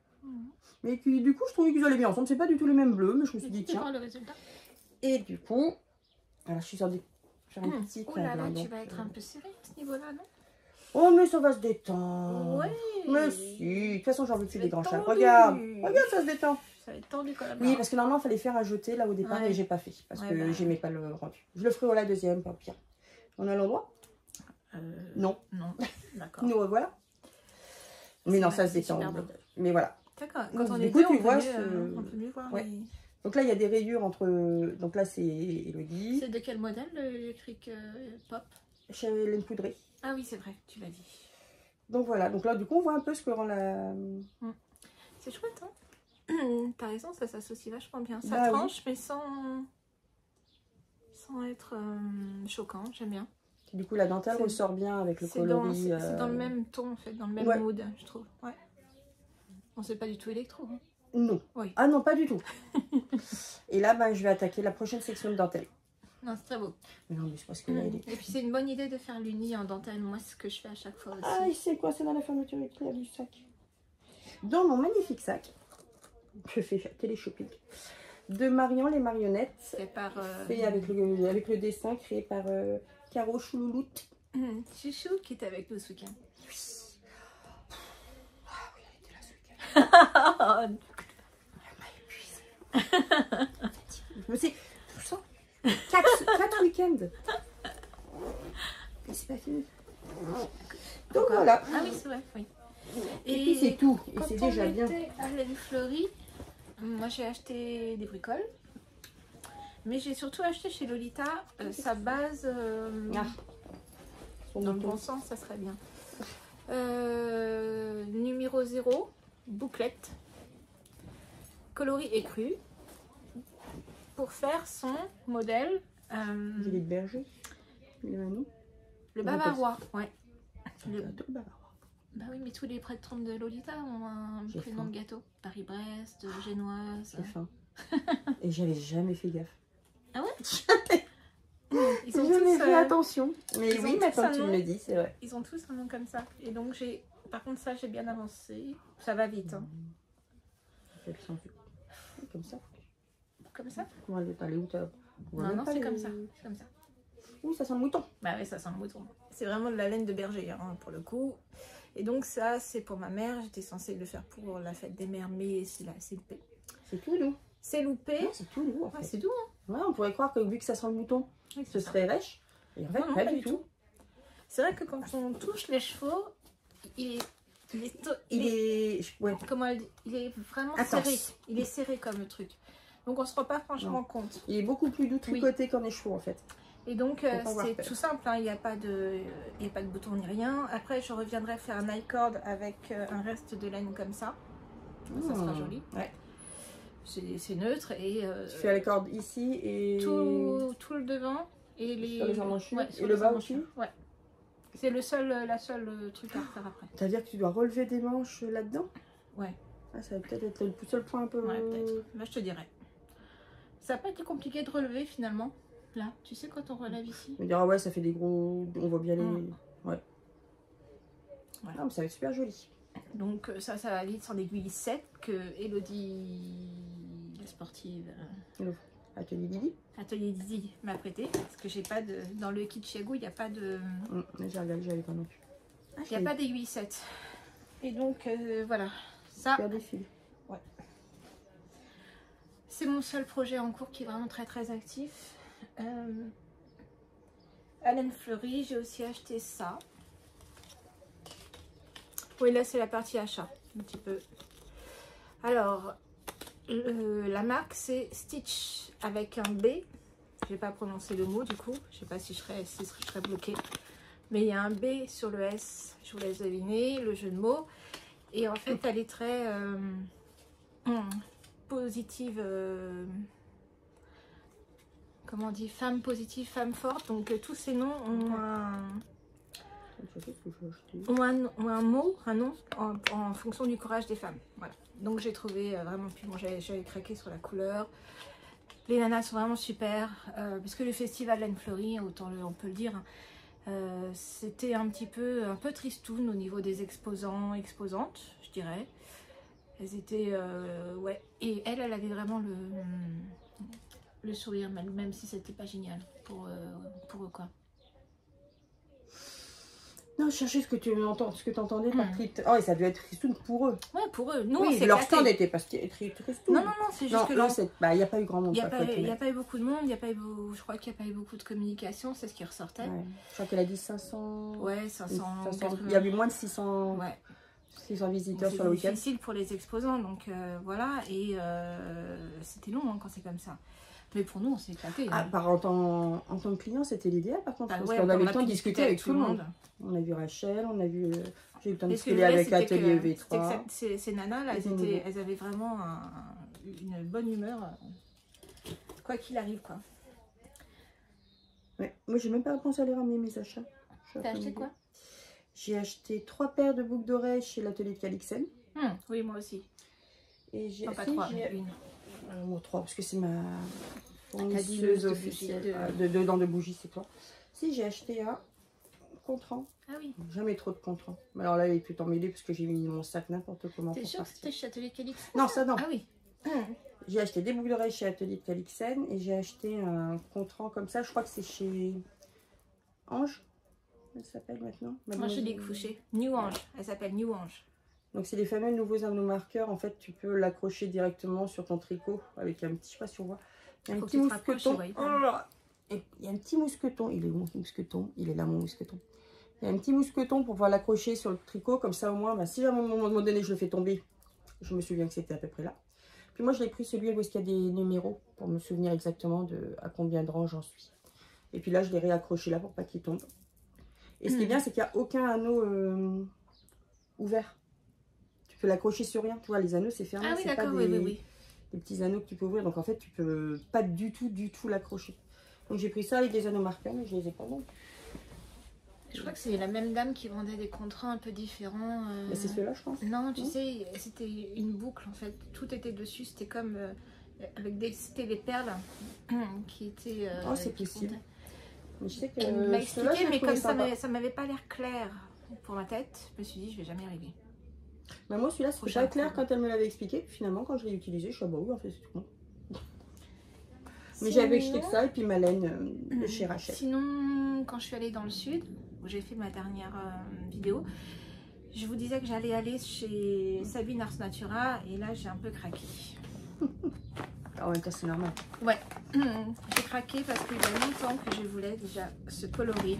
Mais qui, du coup, je trouvais qu'ils allaient bien ensemble. C'est pas du tout le même bleu, mais je me suis dit, tiens. Le résultat. Et du coup, alors je suis sortie faire une petite... Oh là là, tu vas être un peu serré à ce niveau-là, non? Oh, mais ça va se détendre. Ouais. Mais si. De toute façon, j'en veux plus des grands chats. Regarde, ça se détend. Ça va être tendu quand même. Oui, parce que normalement, il fallait faire un jeté là au départ et j'ai pas fait. Parce que j'aimais pas le rendu. Je le ferai au la deuxième, pas pire. On a l'endroit Non. Non, d'accord. Nous revoilà. Mais non, ça se détend. Mais voilà. D'accord. Quand on est du coup, deux, tu vois, on peut mieux voir. Ouais. Donc là, il y a des rayures entre... Donc là, c'est Elodie. C'est de quel modèle, le Cric Pop? Chez Laine Poudrée. Ah oui, c'est vrai, tu l'as dit. Donc voilà. Donc là, du coup, on voit un peu ce que rend la... C'est chouette, hein. T'as raison, ça s'associe vachement bien. Ça tranche, mais sans être choquant. J'aime bien. Du coup, la dentelle ressort bien avec le coloris. C'est dans le même ton, en fait, dans le même mood, je trouve. Ouais. On sait pas du tout électro. Hein. Non. Oui. Ah non, pas du tout. Et là, je vais attaquer la prochaine section de dentelle. Non, c'est très beau. Mais non, mais c'est parce que là, il est... Et puis c'est une bonne idée de faire l'uni en dentelle. Moi, c'est ce que je fais à chaque fois aussi. Ah, il sait quoi, c'est dans la fermeture éclair du sac. Dans mon magnifique sac, je fais télé-shopping, de Marion les marionnettes, C'est par... fait avec le dessin créé par Caro Choulouloute. Chouchou qui était avec nous ce week-end. Oui. Ah oui, elle était là ce week-end. Elle m'a épuisée. Je me suis... Tout ça 4 week-ends. Et c'est pas fini. Donc voilà. Ah oui, c'est vrai, oui. Et puis c'est tout. Et quand c'est on déjà bien. était à Laine Fleurie, moi j'ai acheté des bricoles. Mais j'ai surtout acheté chez Lolita sa base dans le bon sens, ça serait bien. Numéro 0, bouclette, coloris écru, pour faire son modèle. Gilet de berger. Le bavarois, ouais. Le bavarois. Bah oui, mais tous les prêtres de Lolita ont un prénom de gâteau. Paris-Brest, génoise. J'ai faim. Et j'avais jamais fait gaffe. Ah ouais? Jamais. Ils ont jamais tous, fait attention. Mais oui, tous maintenant un que tu nom. me le dis, c'est vrai. Ils ont tous un nom comme ça. Et donc j'ai... Par contre ça j'ai bien avancé. Ça va vite. Hein. Comme ça. Comme ça? On va aller où t'as... Non, non, c'est comme ça. C'est comme ça. Oui, ça sent le mouton. Bah oui, ça sent le mouton. C'est vraiment de la laine de berger, hein, pour le coup. Et donc ça, c'est pour ma mère. J'étais censée le faire pour la fête des mères, mais c'est loupé. C'est tout doux. C'est loupé. C'est tout doux, en fait. C'est doux, hein. Ouais, on pourrait croire que vu que ça sent le mouton, Oui, ce serait rêche. Et en fait, non, pas du tout. C'est vrai que quand on touche les chevaux, il est Ouais. comment elle dit, il est vraiment Intense. serré. Il est serré comme le truc. Donc on se rend pas franchement compte. Il est beaucoup plus doux tricoté qu'en écheveau, en fait. Et donc c'est peur. tout simple, hein. Il n'y a pas de bouton ni rien. Après je reviendrai faire un i-cord avec un reste de laine comme ça. Ça sera joli. Ouais. C'est neutre et tu fais la corde ici et tout le devant et sur les emmanchures ouais, et le bas aussi. Ouais. C'est la seule truc à refaire après. C'est-à-dire que tu dois relever des manches là-dedans? Ouais. Ah, ça va peut-être être le seul point un peu... Ouais, peut-être. Là, je te dirais. Ça n'a pas été compliqué de relever finalement. Là, tu sais quand on relève ici. On dira ouais, ça fait des gros... On voit bien les... Ouais. Voilà. Ah, mais ça va être super joli. Donc ça va vite sans aiguille 7 que Elodie, la sportive... Atelier Didi. Atelier Didi m'a prêté. Parce que j'ai pas de... Dans le kit Chiago, il n'y a pas de... J'ai regardé, j'avais pas non plus. Il n'y a pas d'aiguille 7. Et donc voilà. Ça... Super des fils. Ouais. C'est mon seul projet en cours qui est vraiment très très actif. À Laine Fleurie, j'ai aussi acheté ça. Oui, là c'est la partie achat, un petit peu. Alors, la marque c'est Stitch avec un B. Je vais pas prononcer le mot du coup. Je sais pas si je serais bloquée. Mais il y a un B sur le S. Je vous laisse deviner le jeu de mots. Et en fait, elle est très positive. Comment on dit? Femme positive, femme forte. Donc tous ces noms ont un mot, un nom en fonction du courage des femmes. Voilà. Donc j'ai trouvé vraiment plus bon. J'avais craqué sur la couleur. Les nanas sont vraiment super. Parce que le festival Laine Fleurie, autant on peut le dire, c'était un peu tristoun au niveau des exposants, exposantes, je dirais. Elles étaient, ouais. Et elle avait vraiment le sourire, même si c'était pas génial pour eux, quoi. Non, je cherchais ce que tu entendais par triste. Oh, et ça devait être tristoun pour eux. Ouais, pour eux. Nous, oui, leur stand n'était pas tristoun. Non, c'est juste que là, il n'y a pas eu grand monde. Il n'y a pas eu beaucoup de monde, je crois qu'il n'y a pas eu beaucoup de communication, c'est ce qui ressortait. Ouais. Je crois qu'elle a dit 500. Ouais, 500. Il y a eu moins de 600. Ouais. 600 visiteurs sur le week-end. C'est difficile pour les exposants, donc voilà. Et c'était long hein, quand c'est comme ça. Mais pour nous, on s'est éclaté. Ah, en tant que client, c'était l'idéal par contre. Parce qu'on avait le temps de discuter avec tout le monde. On a vu Rachel, j'ai eu le temps de discuter avec Atelier V3. Ces nanas, là, elles avaient vraiment une bonne humeur, quoi qu'il arrive, quoi. Ouais. Moi, j'ai même pas pensé à aller ramener mes achats. T'as acheté quoi? J'ai acheté 3 paires de boucles d'oreilles chez l'atelier de Calixen. Oui, moi aussi. Et j'ai pas 3, mais une. 3 parce que c'est ma fournisseuse officielle de bougies, c'est toi. Si, j'ai acheté un Contran. Ah oui. Jamais trop de Contran. Mais alors là, il est tout emmêlé parce que j'ai mis mon sac n'importe comment. T'es sûr que c'était chez Atelier Calix? Non, ça non. Ah oui. J'ai acheté des boucles d'oreilles chez Atelier de Calixen et j'ai acheté un Contran comme ça. Je crois que c'est chez Ange. Elle s'appelle maintenant. Angélique Fouché. New Ange. Elle s'appelle New Ange. Donc c'est les fameux nouveaux anneaux marqueurs. En fait, tu peux l'accrocher directement sur ton tricot avec un petit, je sais pas si on voit, un petit mousqueton. Il y a un petit mousqueton. Il est où mon mousqueton? Il est là mon mousqueton. Il y a un petit mousqueton pour pouvoir l'accrocher sur le tricot. Comme ça au moins, bah, si à un moment donné je le fais tomber, je me souviens que c'était à peu près là. Puis moi je l'ai pris celui où il y a des numéros pour me souvenir exactement de à combien de rangs j'en suis. Et puis là je l'ai réaccroché là pour pas qu'il tombe. Et ce qui est bien, c'est qu'il n'y a aucun anneau ouvert. Tu peux l'accrocher sur rien. Tu vois, les anneaux, c'est fermé. Ah oui, c'est pas d'accord, oui. des petits anneaux que tu peux ouvrir. Donc, en fait, tu peux pas du tout l'accrocher. Donc, j'ai pris ça avec des anneaux marqueurs, mais je les ai pas vendus. Je crois que c'est la même dame qui vendait des contrats un peu différents. C'est ceux-là, je pense. Non, tu sais, c'était une boucle, en fait. Tout était dessus. C'était comme... c'était les perles qui étaient... oh, c'est possible. Mais je sais que elle m'a expliqué, mais comme ça m'avait pas l'air clair pour ma tête, je me suis dit je vais jamais y arriver. Bah moi celui-là c'était pas clair quand elle me l'avait expliqué, puis finalement quand je l'ai utilisé, je suis bah oui en fait c'est tout bon. Mais j'avais acheté que ça et puis ma laine de chez Rachel. Sinon quand je suis allée dans le sud, où j'ai fait ma dernière vidéo, je vous disais que j'allais aller chez Sabine Ars Natura et là j'ai un peu craqué. En même temps c'est normal. Ouais, j'ai craqué parce qu'il y a longtemps que je voulais déjà ce coloris.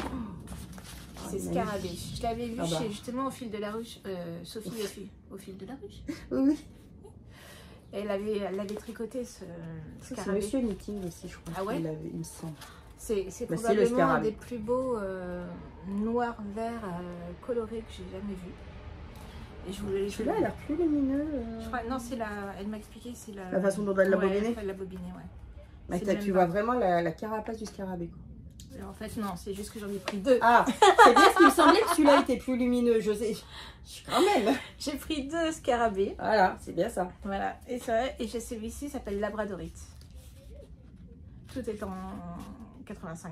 C'est Scarabée. Je l'avais vu chez, justement au fil de la ruche. Sophie au fil de la ruche. Oui. Elle avait tricoté ce Scarabée. C'est Monsieur Knitting aussi, je crois. Ah ouais, il me semble. C'est probablement un des plus beaux noirs verts colorés que j'ai jamais vu. Et je voulais. Celui-là, elle a l'air plus lumineux. Je crois, non, c'est la. Elle m'a expliqué, c'est la façon dont elle l'a bobiné. Elle l'a bobiné, ouais. Mais tu vois vraiment la carapace du scarabée. Alors, en fait, non, c'est juste que j'en ai pris deux. Ah, c'est bien ce qui me semblait que celui-là était plus lumineux, José. Quand même. J'ai pris deux scarabées. Voilà, c'est bien ça. Voilà, et c'est vrai. Et celui-ci s'appelle Labradorite. Tout est en 85-15.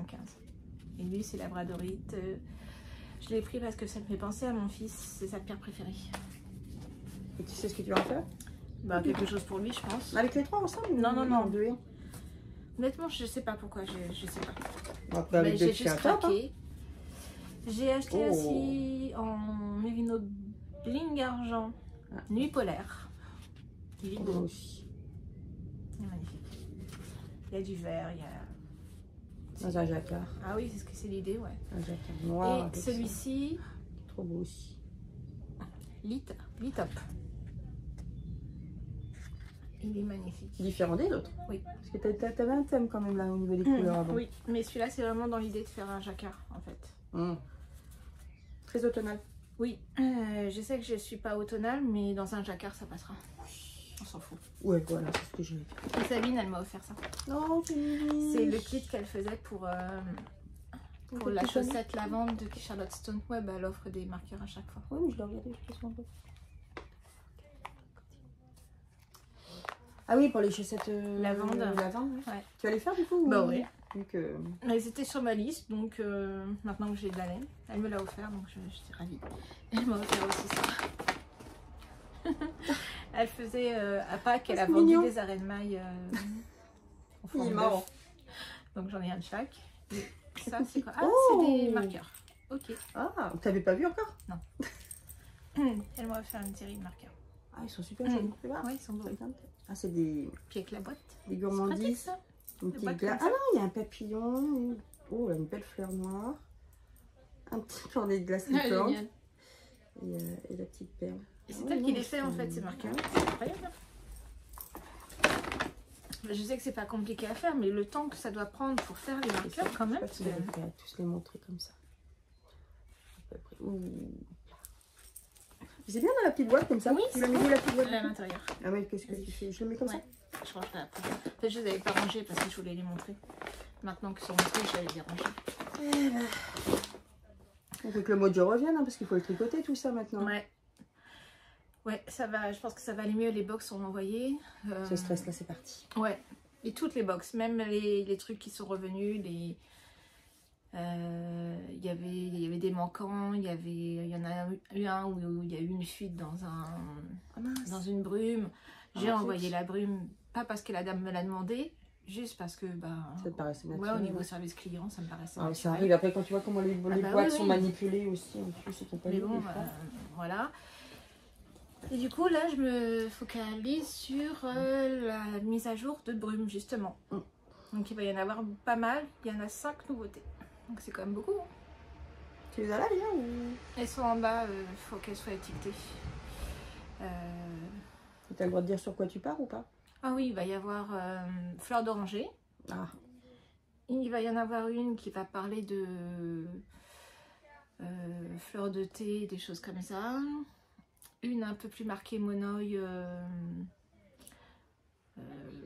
Et lui, c'est Labradorite. Je l'ai pris parce que ça me fait penser à mon fils. C'est sa pierre préférée. Et tu sais ce que tu vas en faire? Bah, quelque chose pour lui, je pense. Avec les trois ensemble? Non. Deux. Honnêtement, je sais pas pourquoi. Je sais pas. Bah, j'ai juste craqué. J'ai acheté aussi en mérino bling argent. Nuit polaire. Il est beau aussi. Il est magnifique. Il y a du vert, il y a... Dans un jacquard. Ah oui, c'est ce que c'est l'idée, ouais. Un jacquard noir. Et celui-ci... Trop beau aussi. Litop. Il est magnifique. Différent des autres. Oui. Parce que tu avais un thème quand même là au niveau des couleurs avant. Oui, mais celui-là c'est vraiment dans l'idée de faire un jacquard en fait. Très automnal. Oui, je sais que je suis pas automnale, mais dans un jacquard ça passera. On s'en fout. Ouais, voilà, c'est ce que j'ai vu. Et Sabine, elle m'a offert ça. Oh, c'est le kit qu'elle faisait pour la chaussette lavande de Charlotte Stone Web. Elle offre des marqueurs à chaque fois. Oui, mais je l'ai regardé, je pense. Ah oui, pour les chaussettes lavande. Ouais. Tu vas les faire du coup? Bah oui. Donc, elles étaient sur ma liste, donc maintenant que j'ai de la laine, elle me l'a offert, donc je suis ravie. Elle m'a offert aussi ça. Elle faisait à Pâques, elle a vendu des arènes mailles en forme de bœuf. Donc j'en ai un de chaque. Et ça c'est quoi? Ah, c'est des marqueurs. Ok. Ah, t'avais pas vu encore? Non. Elle m'a offert une série de marqueurs. Ah, ils sont super jolis. Oui, ils sont beaux. Ah, c'est des... Puis avec la boîte. Des gourmandises. Une petite glace. Ah non, il y a un papillon. Oh, là, une belle fleur noire. Un petit cornet de glace licorne. Et la petite perle. Et c'est elle qui les fait en fait, ces marqueurs. C'est incroyable. Je sais que c'est pas compliqué à faire, mais le temps que ça doit prendre pour faire les marqueurs, quand même. Je vais tous les montrer comme ça. À peu près. C'est bien dans la petite boîte comme ça. Oui, tu l'as mis la petite boîte à l'intérieur. Ah oui, qu'est-ce que tu fais? Je le mets comme ça? Je rangerai après. En fait, je les avais pas rangés parce que je voulais les montrer. Maintenant qu'ils sont montrés, je vais les ranger. Il faut que le mojo revienne, hein, parce qu'il faut le tricoter tout ça maintenant. Ouais, ça va. Je pense que ça va aller mieux. Les box sont envoyées. Ce stress là, c'est parti. Ouais. Et toutes les box, même les trucs qui sont revenus, il y avait des manquants, il y en a eu un où il y a eu une fuite dans une brume. J'ai envoyé la brume, pas parce que la dame me l'a demandé, juste parce que ça te paraissait naturel. Ouais, au niveau service client, ça me paraissait naturel. Ça arrive après quand tu vois comment les boîtes sont manipulées aussi. En plus, c'est ton mais bon, voilà. Et du coup, là, je me focalise sur la mise à jour de brume, justement. Donc, il va y en avoir pas mal. Il y en a 5 nouveautés. Donc, c'est quand même beaucoup. Hein. Tu les as là, bien ou... Elles sont en bas, il faut qu'elles soient étiquetées. Tu as le droit de dire sur quoi tu pars ou pas? Ah oui, il va y avoir fleur d'oranger. Ah. Il va y en avoir une qui va parler de fleurs de thé, des choses comme ça. Une un peu plus marquée monoï,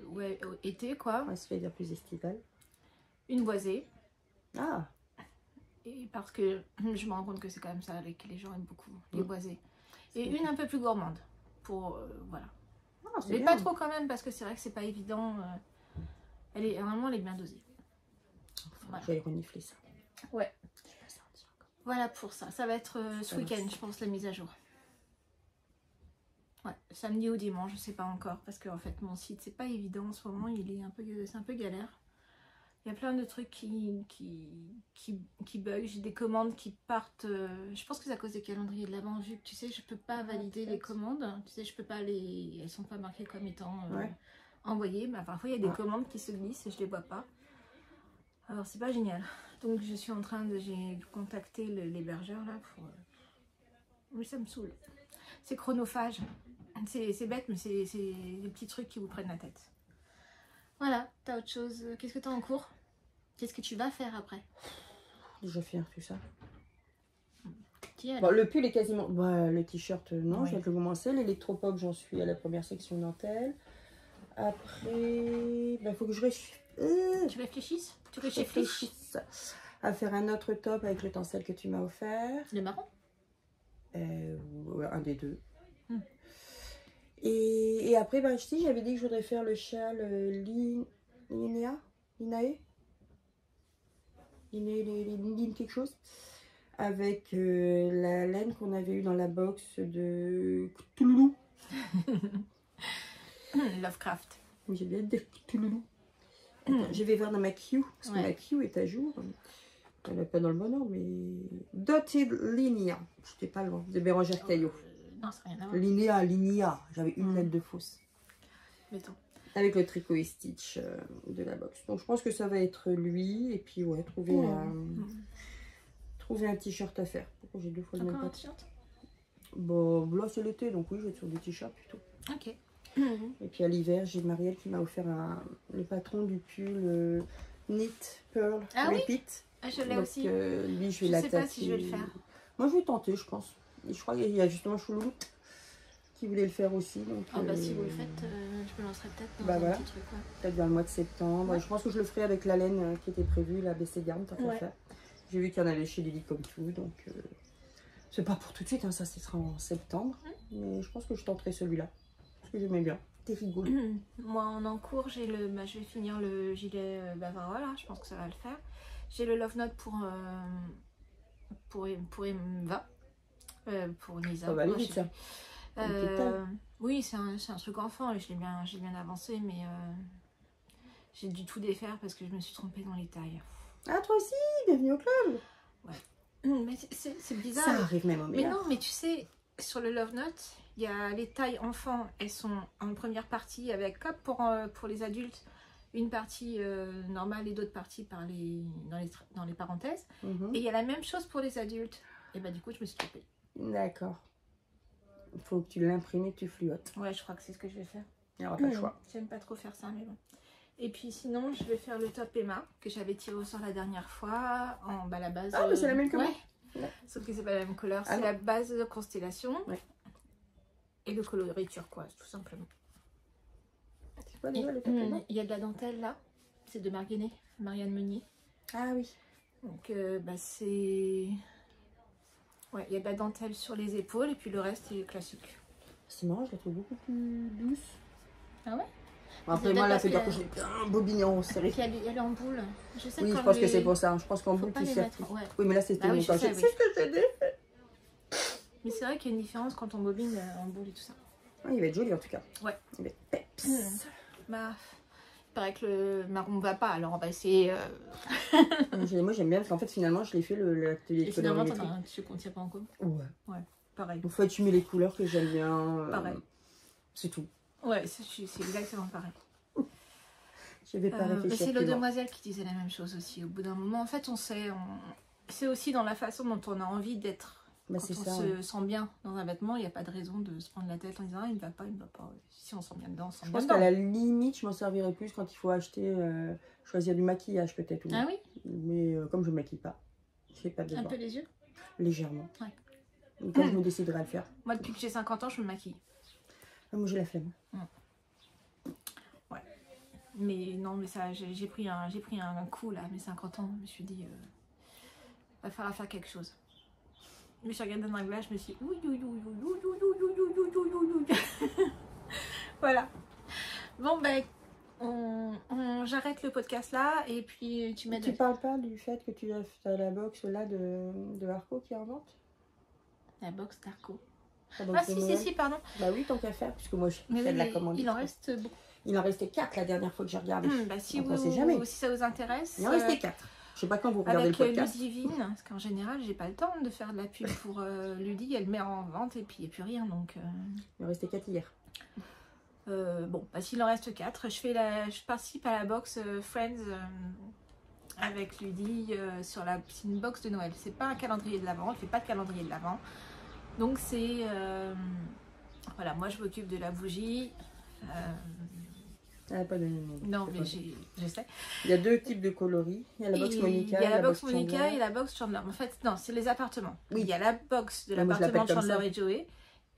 ouais, été quoi. Ouais, ça fait dire plus estival. Une boisée. Ah. Et parce que je me rends compte que c'est quand même ça que les gens aiment beaucoup, les boisées. Et une un peu plus gourmande. Pour, voilà. Ah, mais bien. Pas trop quand même, parce que c'est vrai que c'est pas évident. Vraiment, elle est bien dosée. Voilà. J'allais renifler ça. Ouais. Voilà pour ça. Ça va être ce week-end, je pense, la mise à jour. Ouais, samedi ou dimanche, je sais pas encore, parce que en fait mon site c'est pas évident en ce moment, c'est un peu galère. Il y a plein de trucs qui bug, j'ai des commandes qui partent, je pense que c'est à cause des calendriers de l'avant, vu que tu sais je peux pas valider les commandes, tu sais je peux pas elles sont pas marquées comme étant envoyées, mais parfois il y a des commandes qui se glissent et je les vois pas. Alors c'est pas génial, donc je suis en train de, j'ai contacté l'hébergeur là pour... Oui ça me saoule, c'est chronophage. C'est bête, mais c'est des petits trucs qui vous prennent la tête. Voilà, t'as autre chose. Qu'est-ce que t'as en cours? Qu'est-ce que tu vas faire après? Je vais faire tout ça. Bon, le pull est quasiment... Bah, le t-shirt, non, oui. Je vais le commencer. L'électropop, j'en suis à la première section dentelle. Après, il faut que je Tu réfléchisses? Tu réfléchisses à faire un autre top avec le tencel que tu m'as offert. Le marron? Un des deux. Et après, j'avais dit que je voudrais faire le châle Linae quelque chose. Avec la laine qu'on avait eue dans la box de Cthulhu. Lovecraft. Oui, j'ai bien dit Cthulhu. Je vais voir dans ma queue, parce que ma queue est à jour. Elle n'est pas dans le bon ordre, mais... Dotted Linea. J'étais pas loin, de Bérangère Caillot. Non, c'est rien à voir. Linea. J'avais une lettre de fausse. Mettons. Avec le tricot et stitch de la box. Donc je pense que ça va être lui. Et puis ouais, trouver un t-shirt à faire. Pourquoi j'ai deux fois le même t-shirt? Bon, là c'est l'été, donc oui, je vais être sur des t-shirts plutôt. Ok. Et puis à l'hiver, j'ai Marielle qui m'a offert le patron du pull Knit Pearl Repeat. Ah, je l'ai aussi. Lui, je vais l'attaquer. Je sais pas si je vais le faire. Moi, je vais tenter, je pense. Et je crois qu'il y a justement Chouloulou qui voulait le faire aussi. Donc, si vous le faites, je me lancerai peut-être dans un petit truc. Peut-être vers le mois de septembre. Ouais. Je pense que je le ferai avec la laine qui était prévue, la BC Garn, tant qu'à faire. J'ai vu qu'il y en avait chez Lily comme tout, donc c'est pas pour tout de suite, hein, ça sera en septembre. Mais je pense que je tenterai celui-là, parce que j'aimais bien. T'es rigolo. Moi, en cours, j'ai je vais finir le gilet Bavarois, là, je pense que ça va le faire. J'ai le Love Note pour Eva, pour Nisa. Ça va aller vite, ça. Oui, c'est un truc enfant et j'ai bien avancé, mais j'ai dû tout défaire parce que je me suis trompée dans les tailles. Ah, toi aussi, bienvenue au club. Ouais. Mais c'est bizarre. Ça arrive même au meilleur. Mais non, mais tu sais, sur le Love Note, il y a les tailles enfants, elles sont en première partie avec, comme pour les adultes, une partie normale et d'autres parties dans les parenthèses. Et il y a la même chose pour les adultes. Et bah du coup, je me suis trompée. D'accord. Il faut que tu l'imprimes et que tu fluotes. Ouais, je crois que c'est ce que je vais faire. Il n'y aura pas le choix. J'aime pas trop faire ça, mais bon. Et puis sinon, je vais faire le top Emma, que j'avais tiré au sort la dernière fois, la base... Ah, mais c'est la même que moi. Ouais. Sauf que c'est pas la même couleur. C'est la base de constellation. Ouais. Et le coloris turquoise, tout simplement. C'est quoi déjà le top Emma? Il y a de la dentelle là. C'est de Marianne Meunier. Ah oui. Donc c'est... Ouais, il y a de la dentelle sur les épaules et puis le reste est classique. C'est marrant, je la trouve beaucoup plus douce. Ah ouais? Après, moi, là, c'est dire que j'ai un bobignon serré. Puis elle est en boule. Je sais Oui, quand je pense que c'est pour ça. Je pense qu'en faut boule, pas tu les sais. mettre, ouais. Oui, mais là, c'était Bah oui, mon je temps. sais, C'est oui. ce que j'ai dit. Mais c'est vrai qu'il y a une différence quand on bobine en boule et tout ça. Ah, il va être joli en tout cas. Ouais. Il va être peps. Bah, il paraît que le marron va pas, alors on va essayer. Moi, j'aime bien parce qu'en fait, finalement, je l'ai fait l'atelier Et de finalement, colorimétrie. t'en as un dessus qu'on tire pas en compte. Ouais. Pareil. Il faut assumer les couleurs que j'aime bien. Pareil. C'est tout. Ouais, c'est exactement pareil. Je vais pas réfléchir. C'est plus l'autre loin. demoiselle qui disait la même chose aussi. Au bout d'un moment, en fait, on sait. C'est aussi dans la façon dont on a envie d'être. Bah, Quand c'est on ça. se sent bien dans un vêtement, il n'y a pas de raison de se prendre la tête en disant ah, il ne va pas, il ne va pas. Si on se sent bien dedans, on se sent Je bien pense dedans. qu'à la limite, je m'en servirais plus quand il faut acheter, choisir du maquillage peut-être. Ah oui? Mais comme je ne maquille pas, je fais pas de Un devoir. peu les yeux? Légèrement. Ouais. Et quand je me déciderai à le faire. Moi, depuis que j'ai 50 ans, je me maquille. Ah, moi, j'ai la flemme. Ouais. Mais non, mais ça, j'ai pris un coup là, à mes 50 ans. Je me suis dit, va falloir faire quelque chose. Je me suis regardée dans un glace, je me suis dit, voilà. Bon, ben, j'arrête le podcast là et puis tu m'aides. Tu parles pas du fait que tu as la box là de Arco qui est en vente? La box d'Arco. La box de Noël. Si, pardon. Bah oui, tant qu'à faire, puisque moi je Mais fais de la oui, commande. il en reste beaucoup. Il en restait 4 la dernière fois que j'ai regardé. Bah, si, Donc, on sait jamais. si ça vous intéresse. Il en restait 4. Je sais pas quand vous regardez Avec le podcast. Ludivine, parce qu'en général, j'ai pas le temps de faire de la pub pour Ludie, elle met en vente et puis il n'y a plus rien. Donc, Il en restait 4 hier. bon, bah, s'il en reste 4, je participe à la box Friends avec Ludie sur c'est une box de Noël. C'est pas un calendrier de l'Avent, elle fait pas de calendrier de l'Avent. Donc c'est voilà, moi je m'occupe de la bougie. Elle n'a pas donné le nom. Non, mais je sais. Il y a 2 types de coloris. Il y a la box Monica. Il y a la box box Monica Chandler. et la box Chandler. En fait, non, c'est les appartements. Oui. Il y a la box de Ouais, moi, je l'appartement l'appelle comme Chandler ça. et Joey.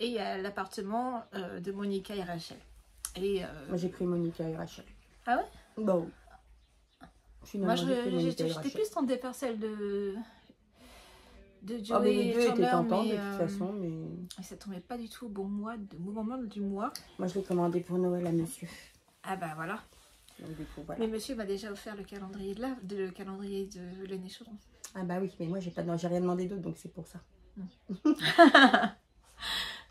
Et il y a l'appartement de Monica et Rachel. Et Moi j'ai pris Monica et Rachel. ah ouais? Bah oui. Moi, Finalement, j'ai pris Monica et j'étais Rachel. plus tentée par celle de Joey Ah, mais les et deux Chandler, étaient tentants mais, de toute façon, mais ça tombait pas du tout au bon moment du mois. moi je l'ai commandé pour Noël à monsieur. Ah bah voilà. Donc du coup voilà. Mais monsieur m'a déjà offert le calendrier de l'année chaud. Ah bah oui, mais moi j'ai rien demandé d'autre, donc c'est pour ça.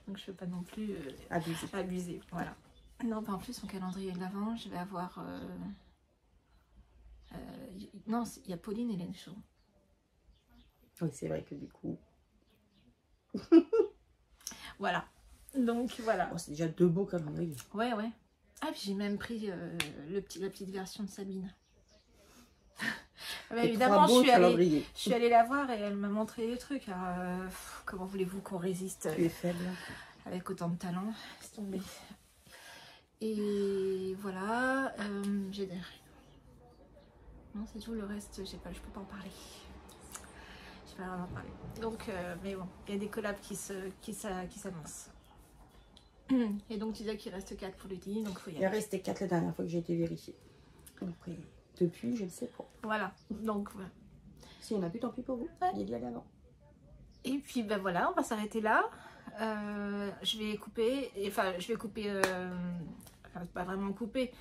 Donc je peux pas non plus Abusé. voilà. Non, bah en plus son calendrier de l'avant, je vais avoir non, il y a Pauline et Hélène Chaud. Oui, c'est vrai que du coup. Voilà. Donc voilà. Oh, c'est déjà 2 beaux calendriers. Ouais. Ah, puis j'ai même pris la petite version de Sabine. Bah, évidemment, je suis allée la voir et elle m'a montré des trucs. Alors, comment voulez-vous qu'on résiste Tu es faible. avec autant de talent? Laisse tomber. Et voilà, j'ai des... Non, c'est tout, le reste, je peux pas en parler. Je peux pas vraiment en parler. Donc, mais bon, il y a des collabs qui s'annoncent. Et donc, tu disais qu'il reste 4 pour le dîner, donc faut y Il est aller. resté 4 la dernière fois que j'ai été vérifiée. Après, depuis, je ne sais pas. Voilà, donc voilà. Si on a plus, tant pis pour vous. Ouais. Il y a avant. Et puis ben voilà, on va s'arrêter là. Je vais couper, pas vraiment couper,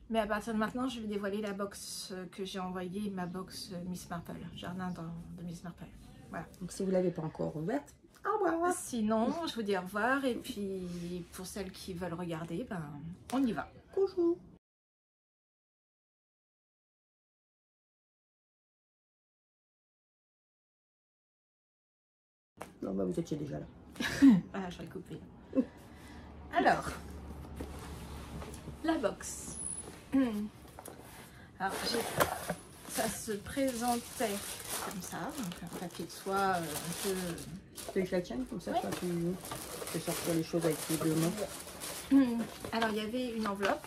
mais à partir de maintenant, je vais dévoiler la box que j'ai envoyée, ma box Miss Marple, jardin de Miss Marple. Voilà. Donc si vous ne l'avez pas encore ouverte, au revoir. Sinon, je vous dis au revoir et puis pour celles qui veulent regarder, ben on y va. Bonjour. Non, bah vous étiez déjà là. Voilà, je vais le couper. Alors, la box. Alors, ça se présentait comme ça, donc un papier de soie un peu... Tu veux que je la tienne comme ça, Ouais. toi, tu peux sortir les choses avec les 2 mains. Alors, il y avait une enveloppe.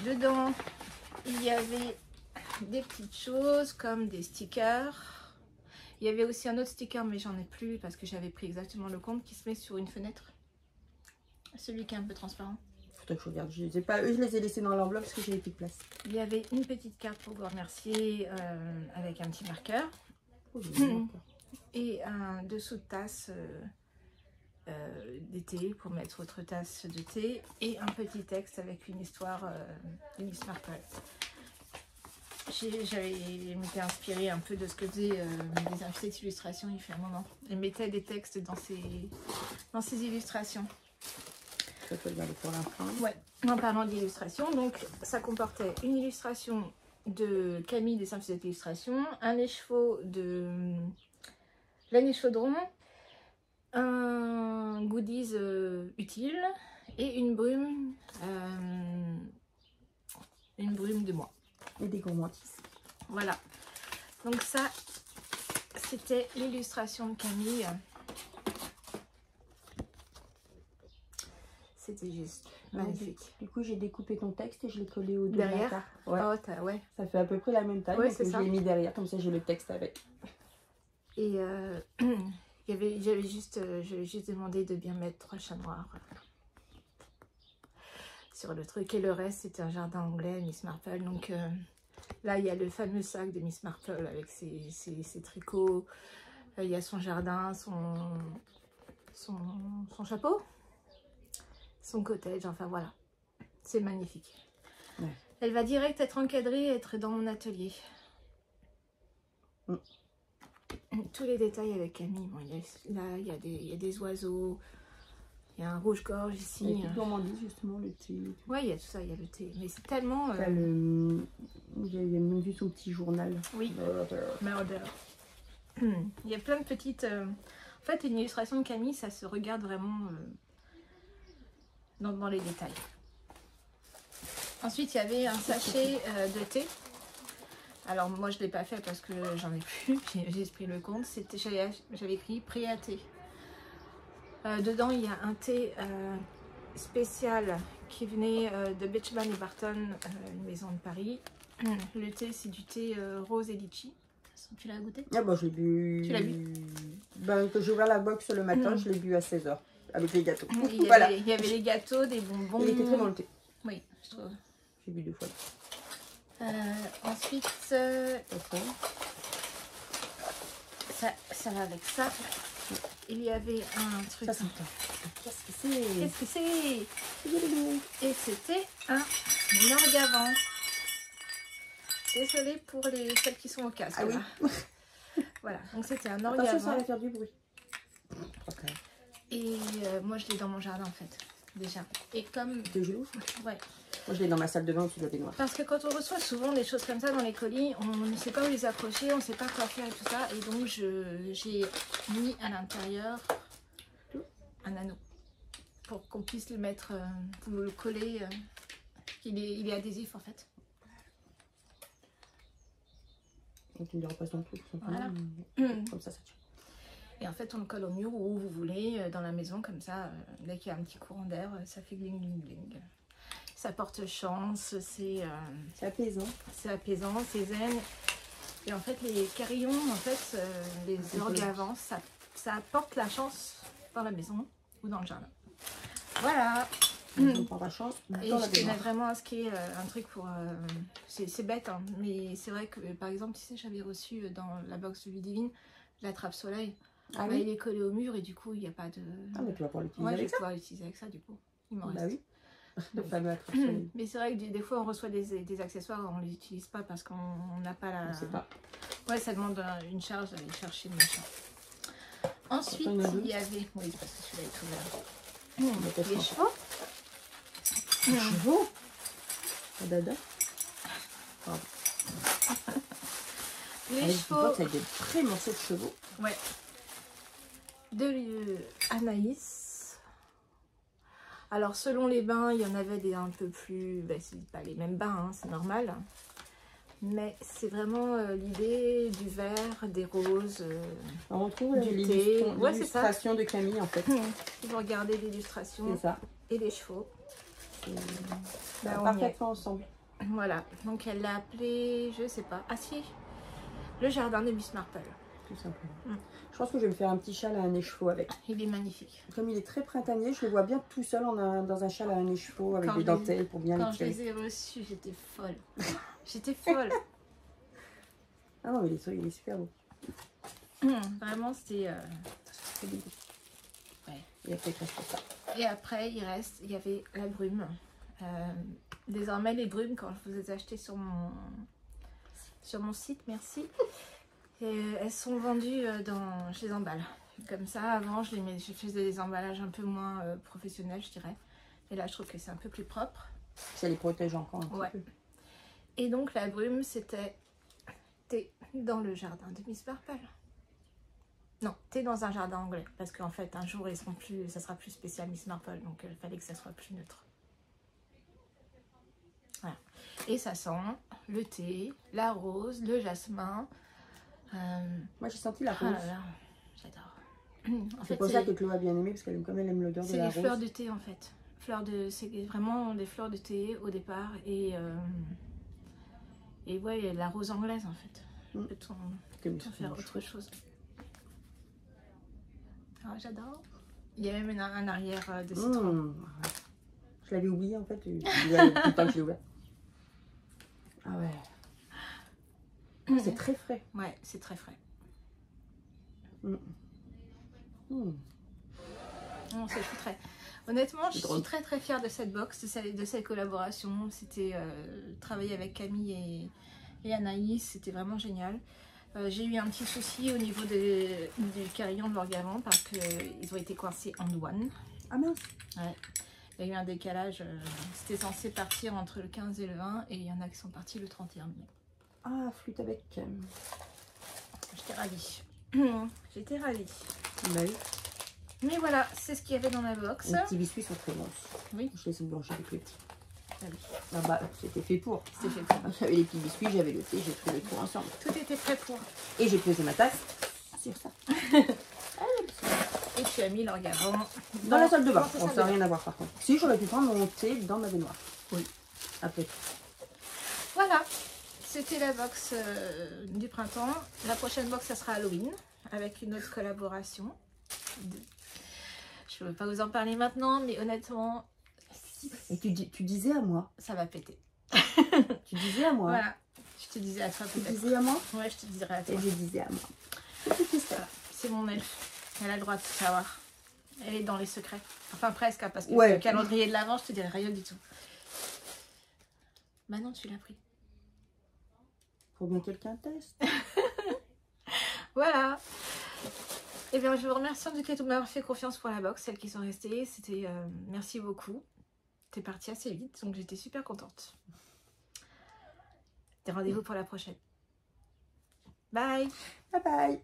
Dedans, il y avait des petites choses comme des stickers. Il y avait aussi un autre sticker, mais j'en ai plus parce que j'avais pris exactement le compte qui se met sur une fenêtre. Celui qui est un peu transparent. Faudrait que je regarde. Je les ai pas, eux, je les ai laissés dans l'enveloppe parce que j'avais plus de place. Il y avait une petite carte pour vous remercier avec un petit marqueur. Oh, j'ai mis encore. Et un dessous de tasse d'été pour mettre votre tasse de thé et un petit texte avec une histoire de Miss Marple. Je m'étais inspirée un peu de ce que faisaient mes invités d'illustration il fait un moment. Ils mettaient des textes dans ces illustrations. Ça peut le garder pour la fin. Ouais, en parlant d'illustration, donc ça comportait une illustration de Camille des invités d'illustration, un écheveau de Laine et Chaudron, un goodies utile et une brume de moi. Et des gourmandises. Voilà. Donc ça, c'était l'illustration de Camille. C'était juste magnifique. Du coup, j'ai découpé ton texte et je l'ai collé au dos Derrière. de la carte. Ouais. Oh, ouais. Ça fait à peu près la même taille, Ouais, donc c'est je ça. l'ai mis derrière, comme ça j'ai le texte avec. Et j'avais juste demandé de bien mettre 3 chats noirs sur le truc. Et le reste, c'était un jardin anglais, Miss Marple. Donc là, il y a le fameux sac de Miss Marple avec ses tricots. Il y a son jardin, son chapeau, son cottage. Enfin, voilà. C'est magnifique. Ouais. Elle va direct être encadrée et être dans mon atelier. Tous les détails avec Camille. Bon, là, il y a des oiseaux. Il y a un rouge-gorge ici. Il y a toute gourmandise, justement, le thé. Ouais, il y a tout ça, il y a le thé. Mais c'est tellement... Il y a même vu son petit journal. Oui. Murder. Il y a plein de petites... En fait, une illustration de Camille, ça se regarde vraiment dans les détails. Ensuite, il y avait un sachet de thé. Alors, moi, je ne l'ai pas fait parce que j'en ai plus. J'ai pris le compte. J'avais écrit prêt à thé. Dedans, il y a un thé spécial qui venait de Beechman et Barton, une maison de Paris. Le thé, c'est du thé rose et litchi. Tu l'as goûté? Ah bah, je l'ai bu. Tu l'as bu? Ben, quand j'ai ouvert la box le matin, je l'ai bu à 16 h avec les gâteaux. Il Voilà. y avait les gâteaux, des bonbons. Il était très bon le thé. Oui, je trouve. J'ai bu 2 fois. Ensuite, ça va avec ça. Il y avait un truc. Ça s'entend. Qu'est-ce que c'est? Qu'est-ce que c'est? Et c'était un orgavant. Désolée pour celles qui sont au casque. Ah oui. Voilà, donc c'était un Attention, ça orgavant. va faire du bruit. Okay. Et moi je l'ai dans mon jardin en fait, déjà. Et comme... De genoux? Ouais. Moi je l'ai dans ma salle de bain au-dessus de la baignoire. Parce que quand on reçoit souvent des choses comme ça dans les colis, on ne sait pas où les accrocher, on ne sait pas quoi faire et tout ça. Et donc j'ai mis à l'intérieur un anneau pour qu'on puisse le mettre, pour le coller. Il est adhésif en fait. Donc tu me le repasses dans le truc, tout simplement. Voilà. Comme ça tient. Et en fait on le colle au mur où vous voulez, dans la maison comme ça. Dès qu'il y a un petit courant d'air, ça fait gling gling gling. Ça porte chance, c'est apaisant. C'est apaisant, c'est zen. Et en fait, les carillons, en fait, les orgavants, ça apporte la chance dans la maison ou dans le jardin. Voilà. On prend la chance. Et je tenais vraiment à ce qu'il y ait un truc pour... c'est bête, hein, mais c'est vrai que, par exemple, tu sais, j'avais reçu dans la box de Ludivine la trappe soleil. Ah bah, oui. il est collé au mur et du coup, il n'y a pas de... Ah, mais tu vas pouvoir l'utiliser Ouais, avec je vais ça. pouvoir l'utiliser avec ça, du coup. Il m'en reste. Bah oui. Le fameux attrape-soleil. Mais c'est vrai que des fois on reçoit des accessoires, on les utilise pas parce qu'on n'a pas la... Je sais pas. Ouais, ça demande une charge d'aller chercher le machin. Ensuite, il y avait... Oui, parce que celui-là est ouvert. Les chevaux. Les chevaux. Dada. Pardon. Les chevaux. Avec des vrais morceaux de chevaux. Ouais. De Anaïs. Alors selon les bains, il y en avait des un peu plus... Ben, c'est pas les mêmes bains, hein, c'est normal. Mais c'est vraiment l'idée du vert, des roses, on retrouve l'illustration de Camille en fait. Vous regardez l'illustration et les chevaux. Ben, parfaitement ensemble. Voilà, donc elle l'a appelé, je sais pas, ah si, le jardin de Miss Marple. Tout simplement. Je pense que je vais me faire un petit châle à un écheveau avec. Il est magnifique. Comme il est très printanier, je le vois bien tout seul dans un châle à un écheveau avec des dentelles pour bien les tirer. Quand je les ai reçus, j'étais folle. J'étais folle. Ah non, mais il est super beau. Vraiment, c'était... Ouais. Et après, il reste ça. Et après, il y avait la brume. Désormais, les brumes, quand je vous ai acheté sur mon site, merci, elles sont vendues je les emballe. Comme ça, avant, je faisais des emballages un peu moins professionnels, je dirais. Et là, je trouve que c'est un peu plus propre. Ça les protège encore un petit peu. Et donc, la brume, c'était thé dans le jardin de Miss Purple. Non, thé dans un jardin anglais. Parce qu'en fait, un jour, ça sera plus spécial Miss Marple. Donc, il fallait que ça soit plus neutre. Voilà. Et ça sent le thé, la rose, le jasmin. Moi, j'ai senti la rose. J'adore. C'est pour ça que Chloé a bien aimé, parce qu'elle aime l'odeur de la rose. C'est les fleurs de thé, en fait. C'est vraiment des fleurs de thé au départ. Et ouais, la rose anglaise, en fait. Peut-on faire autre chose. Ah, j'adore. Il y a même un arrière de citron. Je l'avais oublié en fait. Il y a tout le temps que je l'ai ouvert. Ah ouais. C'est très frais. Ouais, c'est très frais. C'est très. Honnêtement, je suis très très fière de cette box, de cette collaboration. C'était travailler avec Camille et Anaïs, c'était vraiment génial. J'ai eu un petit souci au niveau du carillon de l'orgamon parce qu'ils ont été coincés en douane. Ah mince. Ouais. Il y a eu un décalage. C'était censé partir entre le 15 et le 20 et il y en a qui sont partis le 31 mai. Ah, flûte avec. J'étais ravie. J'étais ravie. Bah oui. Mais voilà, c'est ce qu'il y avait dans la box. Les petits biscuits sont très bons. Oui. Je les ai blanchis avec les petits. Ah oui. Ah bah, c'était fait pour. C'était fait pour. J'avais les petits biscuits, j'avais le thé, j'ai pris le tout ensemble. Tout était prêt pour. Et j'ai posé ma tasse sur ça. Et tu as mis l'orgamon dans la salle de bain. Bon, ça n'a rien à voir par contre. Si, j'aurais pu prendre mon thé dans ma baignoire. Oui. Après. Voilà. C'était la box du printemps. La prochaine box, ça sera Halloween. Avec une autre collaboration. Je ne veux pas vous en parler maintenant, mais honnêtement... Et tu disais à moi. Ça va péter. Tu disais à moi. Voilà. Je te disais à toi peut-être. Tu disais à moi? Ouais, je te dirais à toi. Et je disais à moi. C'est mon elfe. Elle a le droit de tout savoir. Elle est dans les secrets. Enfin presque, hein, parce que ouais. Le calendrier de l'avant, je te dirais rien du tout. Maintenant, tu l'as pris. Faut bien quelqu'un teste. Voilà. Et bien, je vous remercie en tout cas de m'avoir fait confiance pour la box, celles qui sont restées. C'était merci beaucoup. T'es partie assez vite, donc j'étais super contente. Et rendez-vous pour la prochaine. Bye. Bye bye.